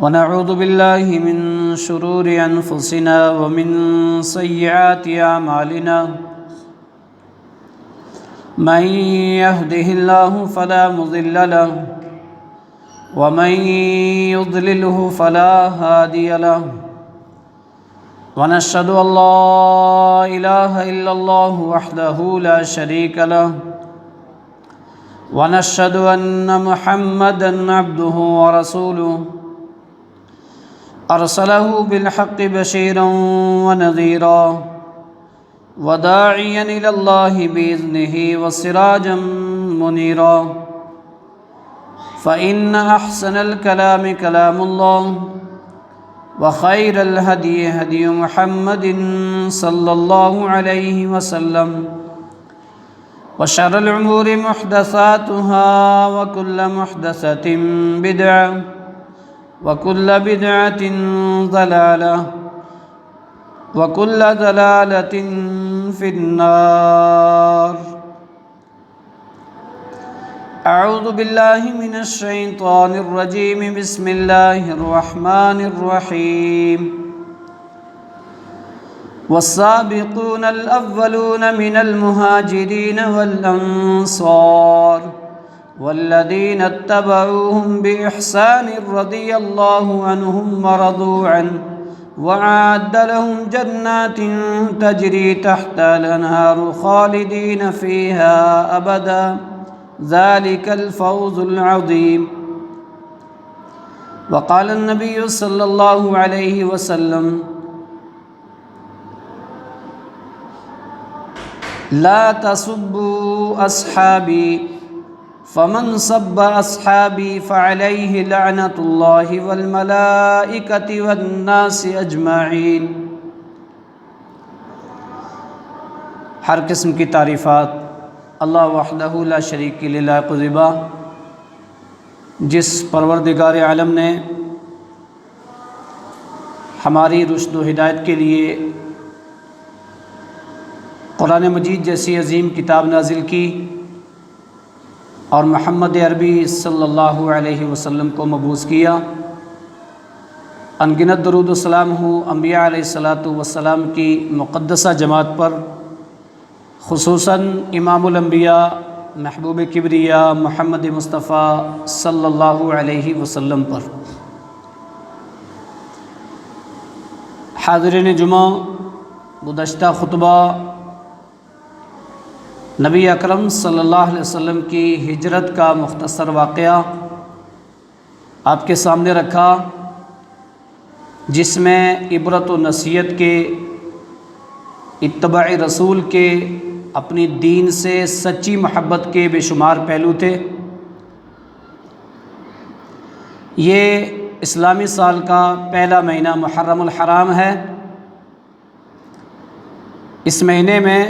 ونعوذ بالله من شرور أنفسنا ومن سيئات أعمالنا من يهده الله فلا مضل له ومن يضلله فلا هادي له ونشهد أن لا إله إلا الله وحده لا شريك له ونشهد أن محمدًا عبده ورسوله أرسله بالحق بشيرا ونذيرا وداعيا إلى الله بإذنه وسراجا منيرا فإن أحسن الكلام كلام الله وخير الهدي هدي محمد صلى الله عليه وسلم وشر الأمور محدثاتها وكل محدثة بدعة وكل بدعة ضلالة وكل ضلالة في النار أعوذ بالله من الشيطان الرجيم بسم الله الرحمن الرحيم والسابقون الأولون من المهاجرين والأنصار والذين اتبعوهم بإحسان رضي الله عنهم ورضوا عنه وأعد لهم جنات تجري تحت الأنهار خالدين فيها أبدا ذلك الفوز العظيم. وقال النبي صلى الله عليه وسلم لا تسبوا أصحابي فمن سب أصحابي فعليه لعنة الله والملائكة والناس أجمعين. ہر قسم کی تعریفات اللہ وحدہ لا شریک للہ قذبہ، جس پروردگار عالم نے ہماری رشد و ہدایت کے لیے قرآن مجید جیسی عظیم کتاب نازل کی اور محمد عربی صلی اللہ علیہ وسلم کو مبعوث کیا. انگنت درود و سلام ہو انبیاء علیہ السلام کی مقدسہ جماعت پر، خصوصاً امام الانبیاء محبوب کبریا محمد مصطفیٰ صلی اللہ علیہ وسلم پر. حاضرین جمعہ، گزشتہ خطبہ نبی اکرم صلی اللہ علیہ وسلم کی ہجرت کا مختصر واقعہ آپ کے سامنے رکھا، جس میں عبرت و نصیحت کے، اتباع رسول کے، اپنی دین سے سچی محبت کے بے شمار پہلو تھے. یہ اسلامی سال کا پہلا مہینہ محرم الحرام ہے. اس مہینے میں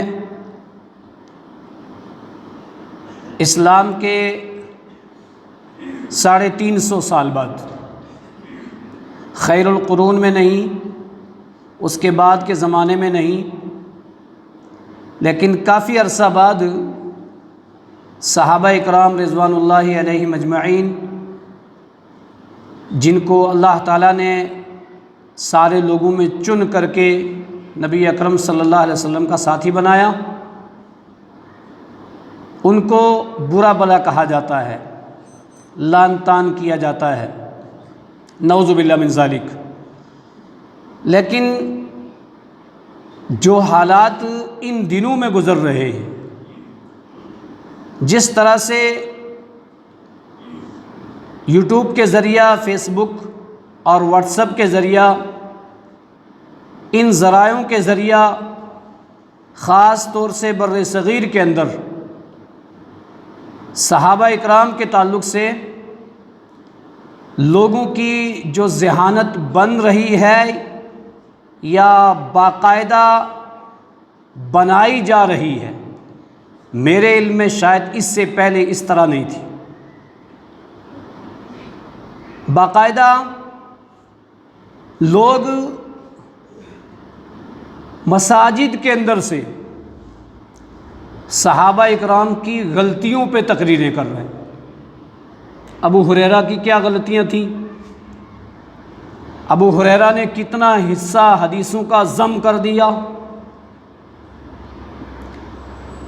اسلام کے 350 سال بعد، خیر القرون میں نہیں، اس کے بعد کے زمانے میں نہیں، لیکن کافی عرصہ بعد صحابہ اکرام رضوان اللہ علیہم اجمعین، جن کو اللہ تعالیٰ نے سارے لوگوں میں چن کر کے نبی اکرم صلی اللہ علیہ وسلم کا ساتھی بنایا، ان کو برا بلا کہا جاتا ہے، لعن طعن کیا جاتا ہے، نعوذ باللہ من ذالک. لیکن جو حالات ان دنوں میں گزر رہے ہیں، جس طرح سے یوٹیوب کے ذریعہ، فیس بک اور واٹس ایپ کے ذریعہ، ان ذرائعوں کے ذریعہ خاص طور سے بر صغیر کے اندر صحابہ اکرام کے تعلق سے لوگوں کی جو ذہانت بن رہی ہے یا باقاعدہ بنائی جا رہی ہے، میرے علم میں شاید اس سے پہلے اس طرح نہیں تھی. باقاعدہ لوگ مساجد کے اندر سے صحابہ اکرام کی غلطیوں پہ تقریریں کر رہے ہیں. ابو ہریرہ کی کیا غلطیاں تھیں، ابو ہریرہ نے کتنا حصہ حدیثوں کا ضم کر دیا،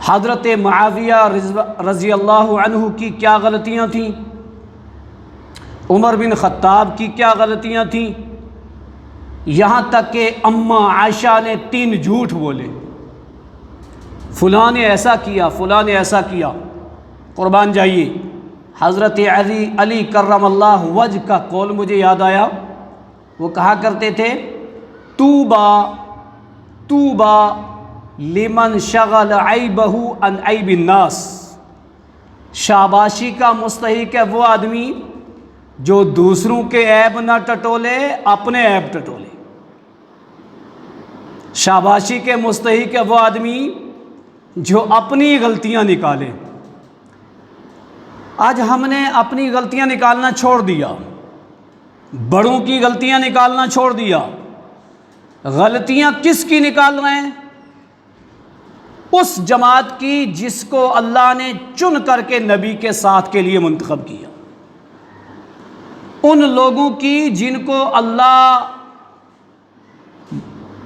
حضرت معاویہ رضی اللہ عنہ کی کیا غلطیاں تھیں، عمر بن خطاب کی کیا غلطیاں تھیں، یہاں تک کہ اماں عائشہ نے 3 جھوٹ بولے، فلاں نے ایسا کیا، فلاں نے ایسا کیا۔ قربان جائیے، حضرت علی کرم اللہ وجہ کا قول مجھے یاد آیا، وہ کہا کرتے تھے توبہ توبہ لمن شغل عیبہ عن عیب الناس، شاباشی کا مستحق ہے وہ آدمی جو دوسروں کے عیب نہ ٹٹولے، اپنے عیب ٹٹولے۔ شاباشی کے مستحق ہے وہ آدمی جو اپنی غلطیاں نکالے۔ آج ہم نے اپنی غلطیاں نکالنا چھوڑ دیا، بڑوں کی غلطیاں نکالنا چھوڑ دیا۔ غلطیاں کس کی نکال رہے ہیں؟ اس جماعت کی جس کو اللہ نے چن کر کے نبی کے ساتھ کے لیے منتخب کیا، ان لوگوں کی جن کو اللہ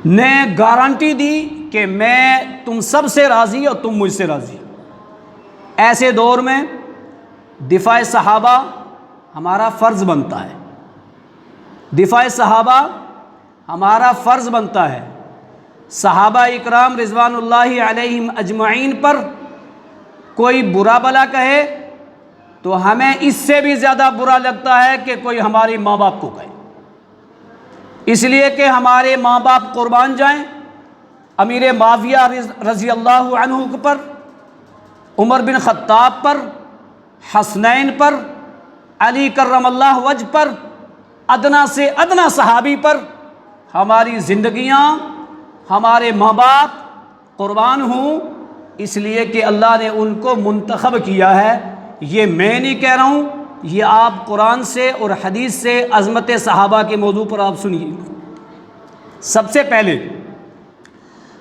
نے گارنٹی دی کہ میں تم سب سے راضی اور تم مجھ سے راضی۔ ایسے دور میں دفاع صحابہ ہمارا فرض بنتا ہے، دفاع صحابہ ہمارا فرض بنتا ہے۔ صحابہ اکرام رضوان اللہ علیہم اجمعین پر کوئی برا بلا کہے تو ہمیں اس سے بھی زیادہ برا لگتا ہے کہ کوئی ہمارے ماں باپ کو کہے، اس لیے کہ ہمارے ماں باپ قربان جائیں امیر معاویہ رضی اللہ عنہ پر، عمر بن خطاب پر، حسنین پر، علی کرم اللہ وجہ پر، ادنا سے ادنا صحابی پر ہماری زندگیاں، ہمارے ماں باپ قربان ہوں، اس لیے کہ اللہ نے ان کو منتخب کیا ہے۔ یہ میں نہیں کہہ رہا ہوں، یہ آپ قرآن سے اور حدیث سے عظمت صحابہ کے موضوع پر آپ سنیے۔ سب سے پہلے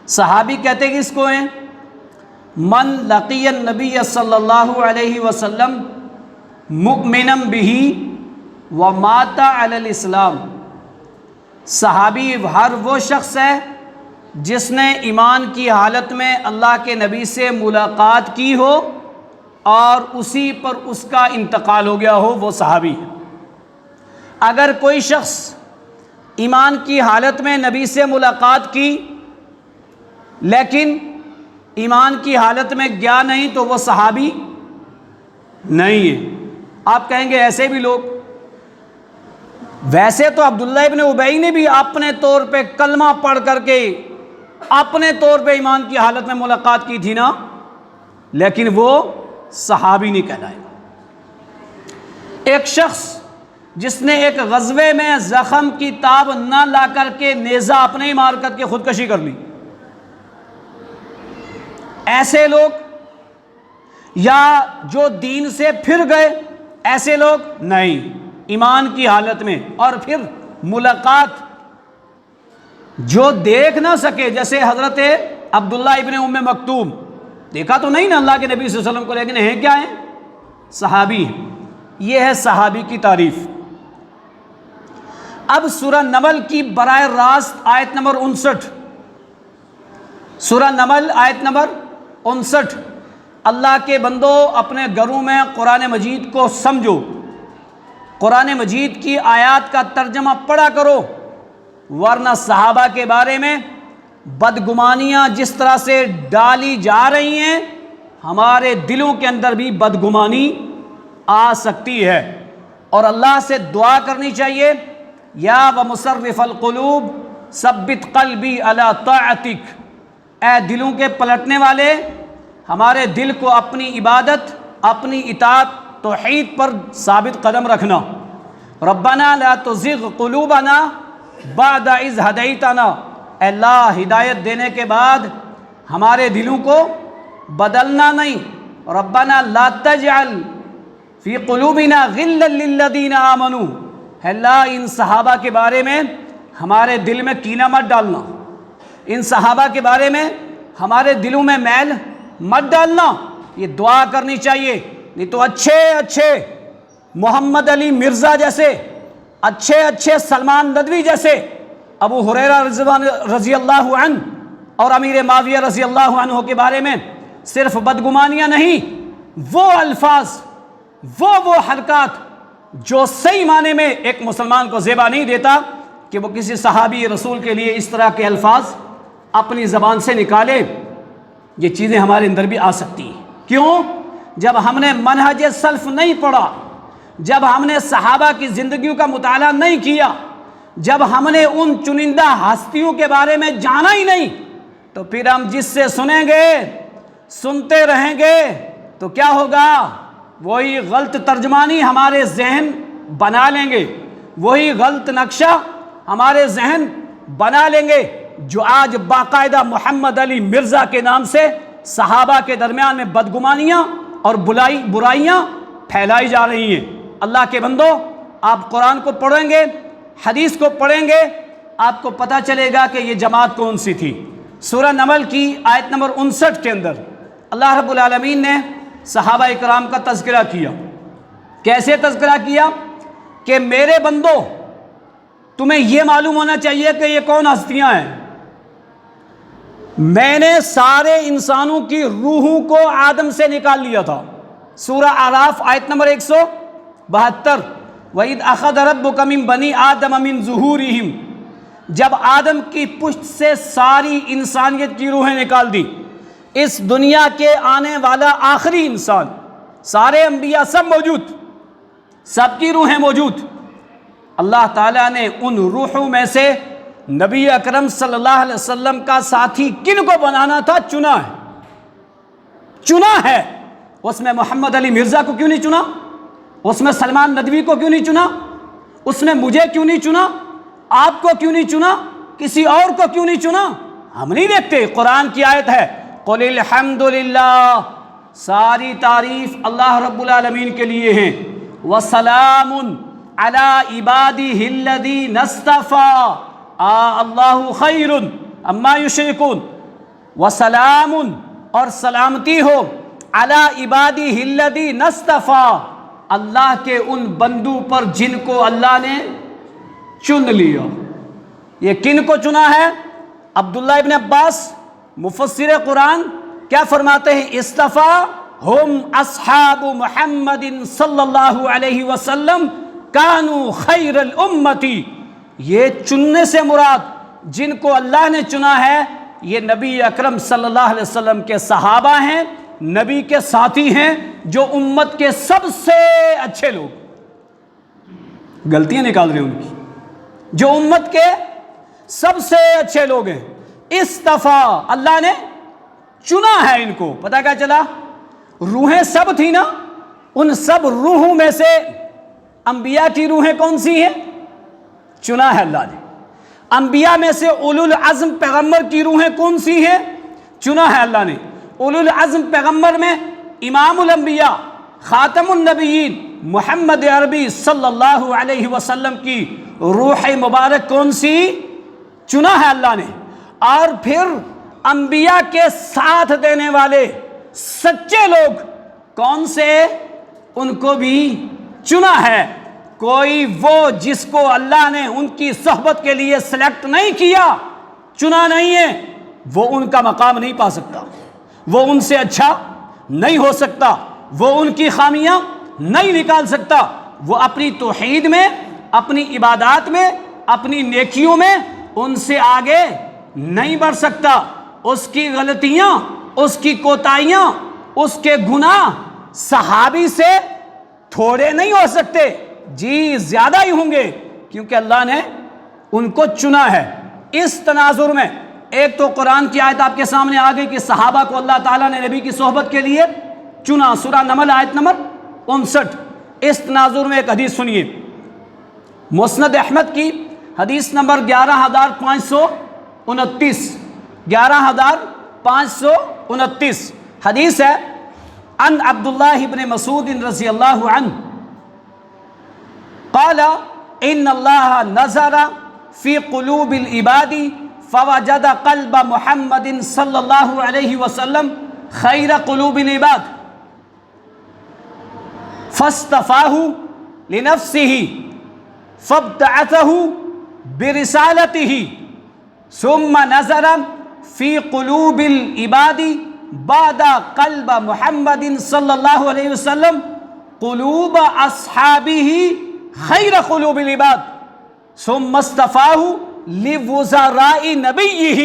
صحابی کہتے ہیں کس کو ہیں؟ من لقی النبی صلی اللہ علیہ وسلم مؤمنا بہ ومات علی الاسلام۔ صحابی ہر وہ شخص ہے جس نے ایمان کی حالت میں اللہ کے نبی سے ملاقات کی ہو اور اسی پر اس کا انتقال ہو گیا ہو، وہ صحابی ہے۔ اگر کوئی شخص ایمان کی حالت میں نبی سے ملاقات کی لیکن ایمان کی حالت میں گیا نہیں تو وہ صحابی نہیں ہے۔ آپ کہیں گے ایسے بھی لوگ، ویسے تو عبداللہ ابن ابی نے بھی اپنے طور پہ کلمہ پڑھ کر کے اپنے طور پہ ایمان کی حالت میں ملاقات کی تھی نا، لیکن وہ صحابی نہیں کہلائے۔ ایک شخص جس نے ایک غزوے میں زخم کی تاب نہ لا کر کے نیزہ اپنے ہی مار کر کے خودکشی کر لی، ایسے لوگ، یا جو دین سے پھر گئے، ایسے لوگ نہیں، ایمان کی حالت میں۔ اور پھر ملاقات جو دیکھ نہ سکے، جیسے حضرت عبداللہ ابن ام مکتوم، دیکھا تو نہیں نا اللہ کے نبی صلی اللہ علیہ وسلم کو، لیکن ہیں کیا ہیں؟ صحابی ہیں۔ یہ ہے صحابی کی تعریف۔ اب سورہ نمل کی براہ راست آیت نمبر 59، سورہ نمل آیت نمبر 59، اللہ کے بندو اپنے گھروں میں قرآن مجید کو سمجھو، قرآن مجید کی آیات کا ترجمہ پڑھا کرو، ورنہ صحابہ کے بارے میں بدگمانیاں جس طرح سے ڈالی جا رہی ہیں، ہمارے دلوں کے اندر بھی بدگمانی آ سکتی ہے۔ اور اللہ سے دعا کرنی چاہیے، یا ومصرف القلوب ثبت قلبی علی طاعتک، اے دلوں کے پلٹنے والے، ہمارے دل کو اپنی عبادت، اپنی اطاعت، توحید پر ثابت قدم رکھنا۔ ربنا لا تزغ قلوبنا بعد اذ ہدیتنا، اے اللہ ہدایت دینے کے بعد ہمارے دلوں کو بدلنا نہیں۔ ربنا لا تجعل فی قلوبنا غلا للذین آمنوا، اے اللہ ان صحابہ کے بارے میں ہمارے دل میں کینہ مت ڈالنا، ان صحابہ کے بارے میں ہمارے دلوں میں میل مت ڈالنا۔ یہ دعا کرنی چاہیے، نہیں تو اچھے محمد علی مرزا جیسے اچھے سلمان ندوی جیسے، ابو ہریرہ رضی اللہ عنہ اور امیر معاویہ رضی اللہ عنہ کے بارے میں صرف بدگمانیاں نہیں، وہ الفاظ، وہ حرکات جو صحیح معنی میں ایک مسلمان کو زیبا نہیں دیتا کہ وہ کسی صحابی رسول کے لیے اس طرح کے الفاظ اپنی زبان سے نکالے، یہ چیزیں ہمارے اندر بھی آ سکتی ہیں۔ کیوں؟ جب ہم نے منہج سلف نہیں پڑھا، جب ہم نے صحابہ کی زندگیوں کا مطالعہ نہیں کیا، جب ہم نے ان چنندہ ہستیوں کے بارے میں جانا ہی نہیں، تو پھر ہم جس سے سنیں گے، سنتے رہیں گے تو کیا ہوگا؟ وہی غلط ترجمانی ہمارے ذہن بنا لیں گے، وہی غلط نقشہ ہمارے ذہن بنا لیں گے جو آج باقاعدہ محمد علی مرزا کے نام سے صحابہ کے درمیان میں بدگمانیاں اور برائیاں پھیلائی جا رہی ہیں۔ اللہ کے بندو، آپ قرآن کو پڑھیں گے، حدیث کو پڑھیں گے، آپ کو پتہ چلے گا کہ یہ جماعت کون سی تھی۔ سورہ نمل کی آیت نمبر 59 کے اندر اللہ رب العالمین نے صحابہ اکرام کا تذکرہ کیا۔ کیسے تذکرہ کیا؟ کہ میرے بندو، تمہیں یہ معلوم ہونا چاہیے کہ یہ کون ہستیاں ہیں۔ میں نے سارے انسانوں کی روحوں کو آدم سے نکال لیا تھا۔ سورہ اعراف آیت نمبر 172، وَإِذْ أَخَذَ رَبُّكَ مِن بَنِي آدَمَ مِن ظُهُورِهِمْ، جب آدم کی پشت سے ساری انسانیت کی روحیں نکال دی، اس دنیا کے آنے والا آخری انسان، سارے انبیاء سب موجود، سب کی روحیں موجود، اللہ تعالیٰ نے ان روحوں میں سے نبی اکرم صلی اللہ علیہ وسلم کا ساتھی کن کو بنانا تھا؟ چنا ہے۔ اس میں محمد علی مرزا کو کیوں نہیں چنا؟ اس میں سلمان ندوی کو کیوں نہیں چنا؟ اس میں مجھے کیوں نہیں چنا؟ آپ کو کیوں نہیں چنا؟ کسی اور کو کیوں نہیں چنا؟ ہم نہیں دیکھتے؟ قرآن کی آیت ہے، قُلِ الْحَمْدُ لِلَّهِ، ساری تعریف اللہ رب العالمین کے لیے ہیں، وَسَلَامٌ عَلَىٰ عِبَادِهِ الَّذِينَ اصْطَفَىٰ، اللہ خیر اما یشرکون، وسلام، اور سلامتی ہو، علی عبادہ الذین اصطفیٰ، اللہ کے ان بندوں پر جن کو اللہ نے چن لیا۔ یہ کن کو چنا ہے؟ عبداللہ ابن عباس مفسر قرآن کیا فرماتے ہیں؟ اصطفیٰ ہم اصحاب محمد صلی اللہ علیہ وسلم کانوا خیر الامتی، یہ چننے سے مراد جن کو اللہ نے چنا ہے یہ نبی اکرم صلی اللہ علیہ وسلم کے صحابہ ہیں، نبی کے ساتھی ہیں، جو امت کے سب سے اچھے لوگ، غلطیاں نکال رہے ہیں ان کی، جو امت کے سب سے اچھے لوگ ہیں۔ اصطفیٰ، اللہ نے چنا ہے ان کو۔ پتہ کیا چلا؟ روحیں سب تھی نا، ان سب روحوں میں سے انبیاء کی روحیں کون سی ہیں؟ چنا ہے اللہ نے۔ انبیاء میں سے اولو العزم پیغمبر کی روحیں کون سی ہیں؟ چنا ہے اللہ نے۔ اولو العزم پیغمبر میں امام الانبیاء، خاتم النبیین محمد عربی صلی اللہ علیہ وسلم کی روح مبارک کون سی؟ چنا ہے اللہ نے۔ اور پھر انبیاء کے ساتھ دینے والے سچے لوگ کون سے؟ ان کو بھی چنا ہے۔ کوئی وہ جس کو اللہ نے ان کی صحبت کے لیے سلیکٹ نہیں کیا، چنا نہیں ہے، وہ ان کا مقام نہیں پا سکتا، وہ ان سے اچھا نہیں ہو سکتا، وہ ان کی خامیاں نہیں نکال سکتا، وہ اپنی توحید میں، اپنی عبادات میں، اپنی نیکیوں میں ان سے آگے نہیں بڑھ سکتا۔ اس کی غلطیاں، اس کی کوتاہیاں، اس کے گناہ صحابی سے تھوڑے نہیں ہو سکتے، جی زیادہ ہی ہوں گے، کیونکہ اللہ نے ان کو چنا ہے۔ اس تناظر میں ایک تو قرآن کی آیت آپ کے سامنے آ گئی کہ صحابہ کو اللہ تعالیٰ نے نبی کی صحبت کے لیے چنا، سورہ نمل آیت نمبر 59۔ اس تناظر میں ایک حدیث سنیے، مسند احمد کی حدیث نمبر 11529، 11529 حدیث ہے، عن عبداللہ بن مسعود رضی اللہ عنہ قال ان اللہ نظر فی قلوب العباد فوجد قلب محمد صلی اللہ علیہ وسلم خیر قلوب العباد فاصطفاہ لنفسہ فابتعثه برسالته ثم نظر في قلوب العباد بعد قلب محمد صلی اللہ علیہ وسلم قلوب اصحابه خیر قلوب العباد ثم اصطفاه لوزراء نبیہ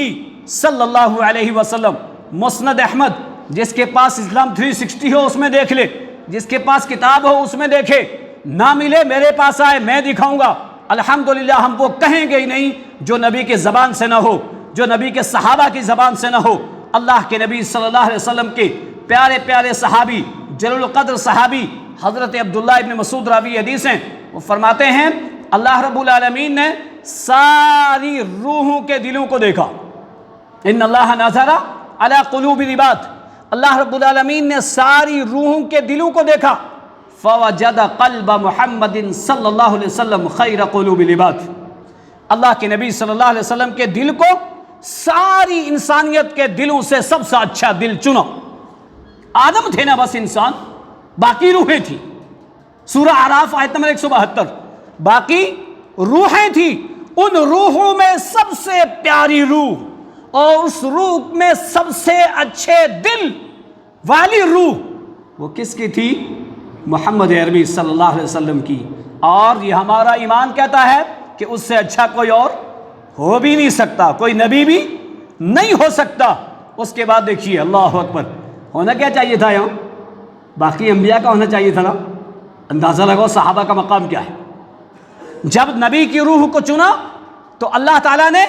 صلی اللہ علیہ وسلم۔ مسند احمد، جس کے پاس اسلام 360 ہو اس میں دیکھ لے، جس کے پاس کتاب ہو اس میں دیکھے، نہ ملے میرے پاس آئے، میں دکھاؤں گا۔ الحمدللہ ہم وہ کہیں گے ہی نہیں جو نبی کے زبان سے نہ ہو، جو نبی کے صحابہ کی زبان سے نہ ہو۔ اللہ کے نبی صلی اللہ علیہ وسلم کے پیارے پیارے صحابی، جلیل القدر صحابی حضرت عبداللہ ابن مسعود راوی حدیث ہیں، وہ فرماتے ہیں اللہ رب العالمین نے ساری روحوں کے دلوں کو دیکھا۔ ان اللہ نظر علی قلوب العباد، اللہ رب العالمین نے ساری روحوں کے دلوں کو دیکھا۔ فوجد قلب محمد صلی اللہ علیہ وسلم خیر قلوب العباد، اللہ کے نبی صلی اللہ علیہ وسلم کے دل کو ساری انسانیت کے دلوں سے سب سے اچھا دل چنا۔ آدم تھے نا بس انسان، باقی روحیں تھی۔ سورہ اعراف آیت نمبر 172، باقی روحیں تھی، ان روحوں میں سب سے پیاری روح اور اس روح میں سب سے اچھے دل والی روح وہ کس کی تھی؟ محمد عربی صلی اللہ علیہ وسلم کی۔ اور یہ ہمارا ایمان کہتا ہے کہ اس سے اچھا کوئی اور ہو بھی نہیں سکتا، کوئی نبی بھی نہیں ہو سکتا۔ اس کے بعد دیکھیے اللہ اکبر، ہونا کیا چاہیے تھا یہاں؟ باقی انبیاء کا ہونا چاہیے تھا نا۔ اندازہ لگاؤ صحابہ کا مقام کیا ہے۔ جب نبی کی روح کو چنا تو اللہ تعالیٰ نے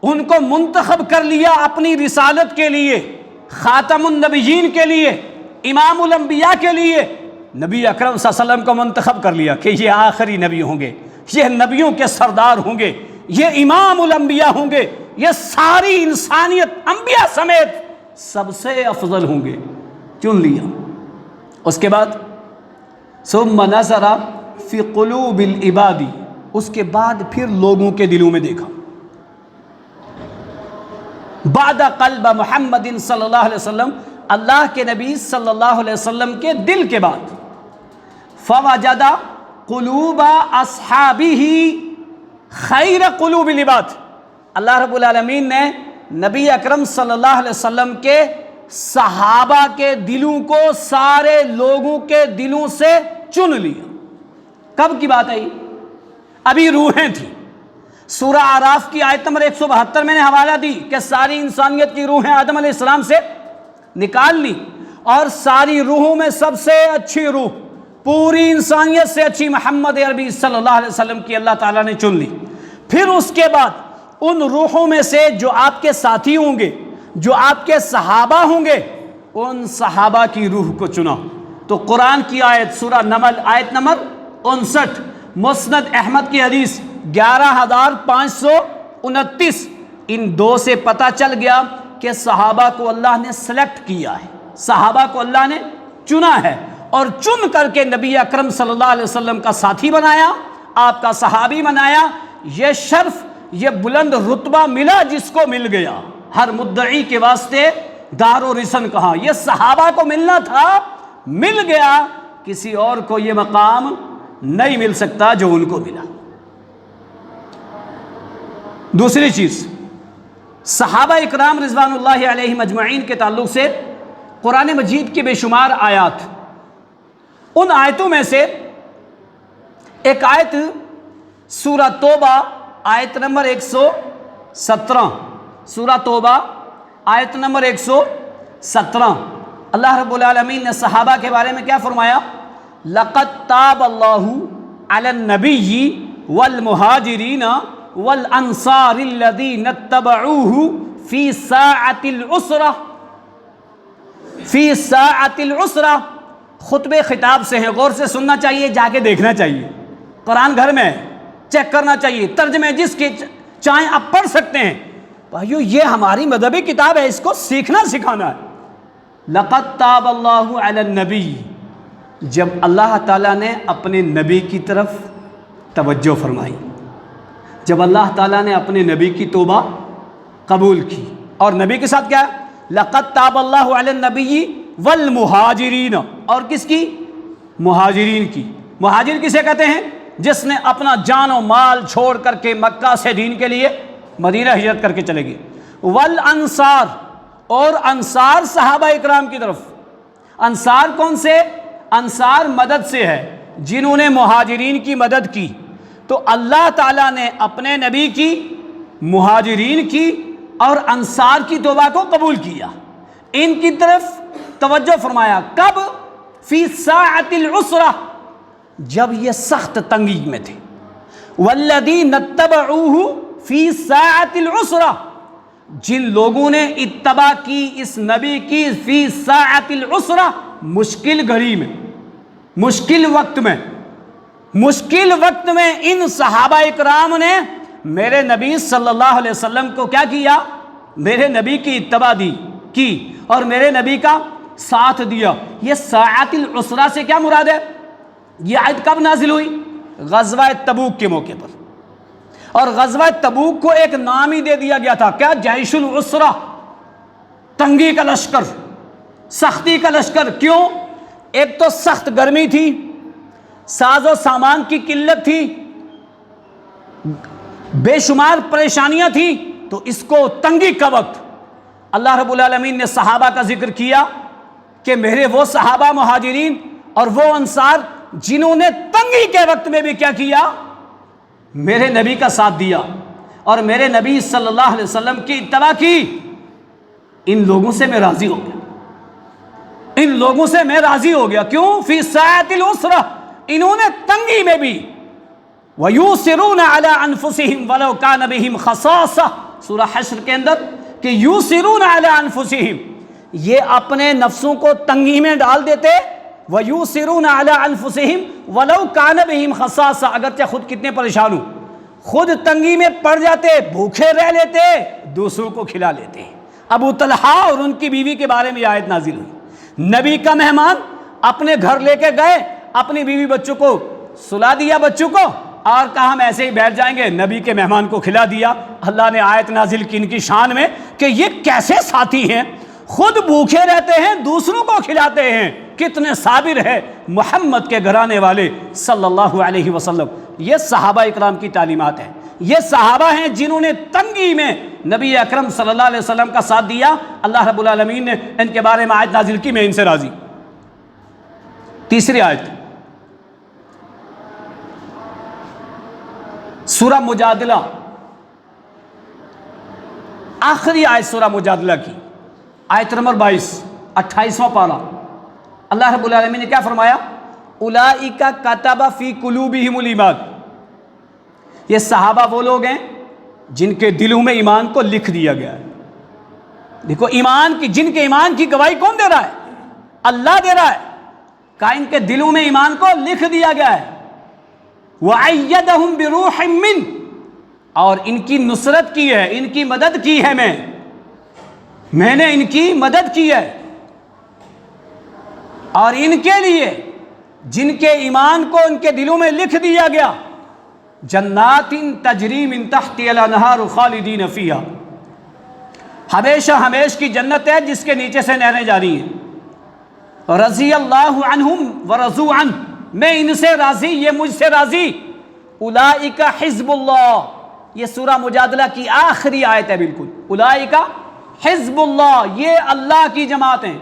ان کو منتخب کر لیا اپنی رسالت کے لیے، خاتم النبیین کے لیے، امام الانبیاء کے لیے۔ نبی اکرم صلی اللہ علیہ وسلم کو منتخب کر لیا کہ یہ آخری نبی ہوں گے، یہ نبیوں کے سردار ہوں گے، یہ امام الانبیاء ہوں گے، یہ ساری انسانیت انبیاء سمیت سب سے افضل ہوں گے، چن لیا۔ اس کے بعد ثم نظر فی قلوب العباد، اس کے بعد پھر لوگوں کے دلوں میں دیکھا۔ بعد قلب محمد صلی اللہ علیہ وسلم، اللہ کے نبی صلی اللہ علیہ وسلم کے دل کے بعد فوجد قلوب اصحابہ خیر قلوب العباد، اللہ رب العالمین نے نبی اکرم صلی اللہ علیہ وسلم کے صحابہ کے دلوں کو سارے لوگوں کے دلوں سے چن لیا۔ کب کی بات ہے؟ ابھی روحیں تھیں۔ سورہ اعراف کی آیت نمبر 172 میں نے حوالہ دی کہ ساری انسانیت کی روحیں آدم علیہ السلام سے نکال لی، اور ساری روحوں میں سب سے اچھی روح، پوری انسانیت سے اچھی محمد عربی صلی اللہ علیہ وسلم کی اللہ تعالیٰ نے چن لی۔ پھر اس کے بعد ان روحوں میں سے جو آپ کے ساتھی ہوں گے، جو آپ کے صحابہ ہوں گے، ان صحابہ کی روح کو چنا۔ تو قرآن کی آیت سورہ نمل آیت نمبر 59، مسند احمد کی حدیث 11529، ان دو سے پتہ چل گیا کہ صحابہ کو اللہ نے سلیکٹ کیا ہے، صحابہ کو اللہ نے چنا ہے، اور چن کر کے نبی اکرم صلی اللہ علیہ وسلم کا ساتھی بنایا، آپ کا صحابی بنایا۔ یہ شرف، یہ بلند رتبہ ملا جس کو مل گیا۔ ہر مدعی کے واسطے دار و رسن کہا، یہ صحابہ کو ملنا تھا، مل گیا، کسی اور کو یہ مقام نہیں مل سکتا جو ان کو ملا۔ دوسری چیز، صحابہ اکرام رضوان اللہ علیہم اجمعین کے تعلق سے قرآن مجید کی بے شمار آیات، ان آیتوں میں سے ایک آیت سورہ توبہ آیت نمبر 117، سورہ توبہ آیت نمبر 117، اللہ رب العالمین نے صحابہ کے بارے میں کیا فرمایا؟ لَقَدْ تَابَ اللَّهُ عَلَى النَّبِيِّ وَالْمُهَاجِرِينَ وَالْأَنصَارِ الَّذِينَ اتَّبَعُوهُ فِي سَاعَةِ الْعُسْرَةِ، فِي سَاعَةِ الْعُسْرَةِ خطبے خطاب سے ہیں، غور سے سننا چاہیے، جا کے دیکھنا چاہیے، قرآن گھر میں چیک کرنا چاہیے، ترجمے جس کے چاہیں آپ پڑھ سکتے ہیں۔ بھائیو یہ ہماری مذہبی کتاب ہے، اس کو سیکھنا سکھانا ہے۔ لَقَدْ تَابَ اللَّهُ عَلَى النَّبِيِّ، جب اللہ تعالیٰ نے اپنے نبی کی طرف توجہ فرمائی، جب اللہ تعالیٰ نے اپنے نبی کی توبہ قبول کی، اور نبی کے ساتھ کیا؟ لَقَدْ تَابَ اللَّهُ عَلَى النَّبِيِّ وَالْمُهَاجِرِينَ، اور کس کی؟ مہاجرین کی۔ مہاجر کسے کہتے ہیں؟ جس نے اپنا جان و مال چھوڑ کر کے مکہ سے دین کے لیے مدینہ ہجرت کر کے چلے گئے۔ والانصار، اور انصار صحابہ اکرام کی طرف۔ انصار کون سے؟ انصار مدد سے ہے، جنہوں نے مہاجرین کی مدد کی، تو اللہ تعالیٰ نے اپنے نبی کی، مہاجرین کی اور انصار کی توبہ کو قبول کیا، ان کی طرف توجہ فرمایا۔ کب؟ فی ساعۃ العسرہ، جب یہ سخت تنگی میں تھے۔ والذین اتبعوہ فی ساعۃ العسرہ، جن لوگوں نے اتباع کی اس نبی کی فی ساعۃ العسرہ، مشکل گھڑی میں، مشکل وقت میں، مشکل وقت میں ان صحابہ اکرام نے میرے نبی صلی اللہ علیہ وسلم کو کیا کیا؟ میرے نبی کی اتباع کی اور میرے نبی کا ساتھ دیا۔ یہ ساعۃ العسرہ سے کیا مراد ہے؟ یہ آیت کب نازل ہوئی؟ غزوہ تبوک کے موقع پر، اور غزوہ تبوک کو ایک نام ہی دے دیا گیا تھا، کیا؟ جیش العسرہ، تنگی کا لشکر، سختی کا لشکر۔ کیوں؟ ایک تو سخت گرمی تھی، ساز و سامان کی قلت تھی، بے شمار پریشانیاں تھیں، تو اس کو تنگی کا وقت اللہ رب العالمین نے صحابہ کا ذکر کیا کہ میرے وہ صحابہ مہاجرین اور وہ انصار جنہوں نے تنگی کے وقت میں بھی کیا کیا؟ میرے نبی کا ساتھ دیا اور میرے نبی صلی اللہ علیہ وسلم کی اتباع کی۔ ان لوگوں سے میں راضی ہو گیا، ان لوگوں سے میں راضی ہو گیا۔ کیوں؟ فی ساعۃ العسرہ، انہوں نے تنگی میں بھی وَيُوسِرُونَ عَلَىٰ أَنفُسِهِمْ وَلَوْ كَانَ بِهِمْ خَصَاصَةٌ، سورہ حشر کے اندر کہ یوسرون علی انفسہم، یہ اپنے نفسوں کو تنگی میں ڈال دیتے، وَيُوسِرُونَ عَلَىٰ أَنفُسِهِمْ وَلَوْ كَانَ بِهِمْ خَصَاصَةٌ، اگرچہ خود کتنے پریشان ہوں، خود تنگی میں پڑ جاتے، بھوکے رہ لیتے، دوسروں کو کھلا لیتے۔ ابو طلحہ اور ان کی بیوی کے بارے میں آیت نازل ہوئی، نبی کا مہمان اپنے گھر لے کے گئے، اپنی بیوی بچوں کو سلا دیا، بچوں کو، اور کہا ہم ایسے ہی بیٹھ جائیں گے، نبی کے مہمان کو کھلا دیا۔ اللہ نے آیت نازل کی ان کی شان میں کہ یہ کیسے ساتھی ہیں، خود بھوکے رہتے ہیں، دوسروں کو کھلاتے ہیں، کتنے صابر ہے محمد کے گھرانے والے صلی اللہ علیہ وسلم۔ یہ صحابہ اکرام کی تعلیمات ہیں، یہ صحابہ ہیں جنہوں نے تنگی میں نبی اکرم صلی اللہ علیہ وسلم کا ساتھ دیا۔ اللہ رب العالمین نے ان کے بارے میں آیت نازل کی، میں ان سے راضی۔ تیسری آیت سورہ مجادلہ، آخری آیت سورہ مجادلہ کی، آیت نمبر 22، 28واں پارہ۔ اللہ رب العالمین نے کیا فرمایا؟ اولئک کتب فی قلوبہم الایمان، یہ صحابہ وہ لوگ ہیں جن کے دلوں میں ایمان کو لکھ دیا گیا ہے۔ دیکھو ایمان کی، جن کے ایمان کی گواہی کون دے رہا ہے؟ اللہ دے رہا ہے، کہ ان کے دلوں میں ایمان کو لکھ دیا گیا ہے۔ وَأَيَّدَهُمْ بِرُوحٍ مِّنْهُ، اور ان کی نصرت کی ہے، ان کی مدد کی ہے، میں نے ان کی مدد کی ہے، اور ان کے لیے جن کے ایمان کو ان کے دلوں میں لکھ دیا گیا، جنات تجری من تحتها الانہار خالدین فیہا، ہمیشہ ہمیش کی جنت ہے جس کے نیچے سے نہریں جاری ہیں۔ رضی اللہ عنہم ورضوا عنہ، میں ان سے راضی، یہ مجھ سے راضی۔ اولئک حزب اللہ، یہ سورہ مجادلہ کی آخری آیت ہے بالکل۔ اولئک حزب اللہ، یہ اللہ کی جماعت ہیں۔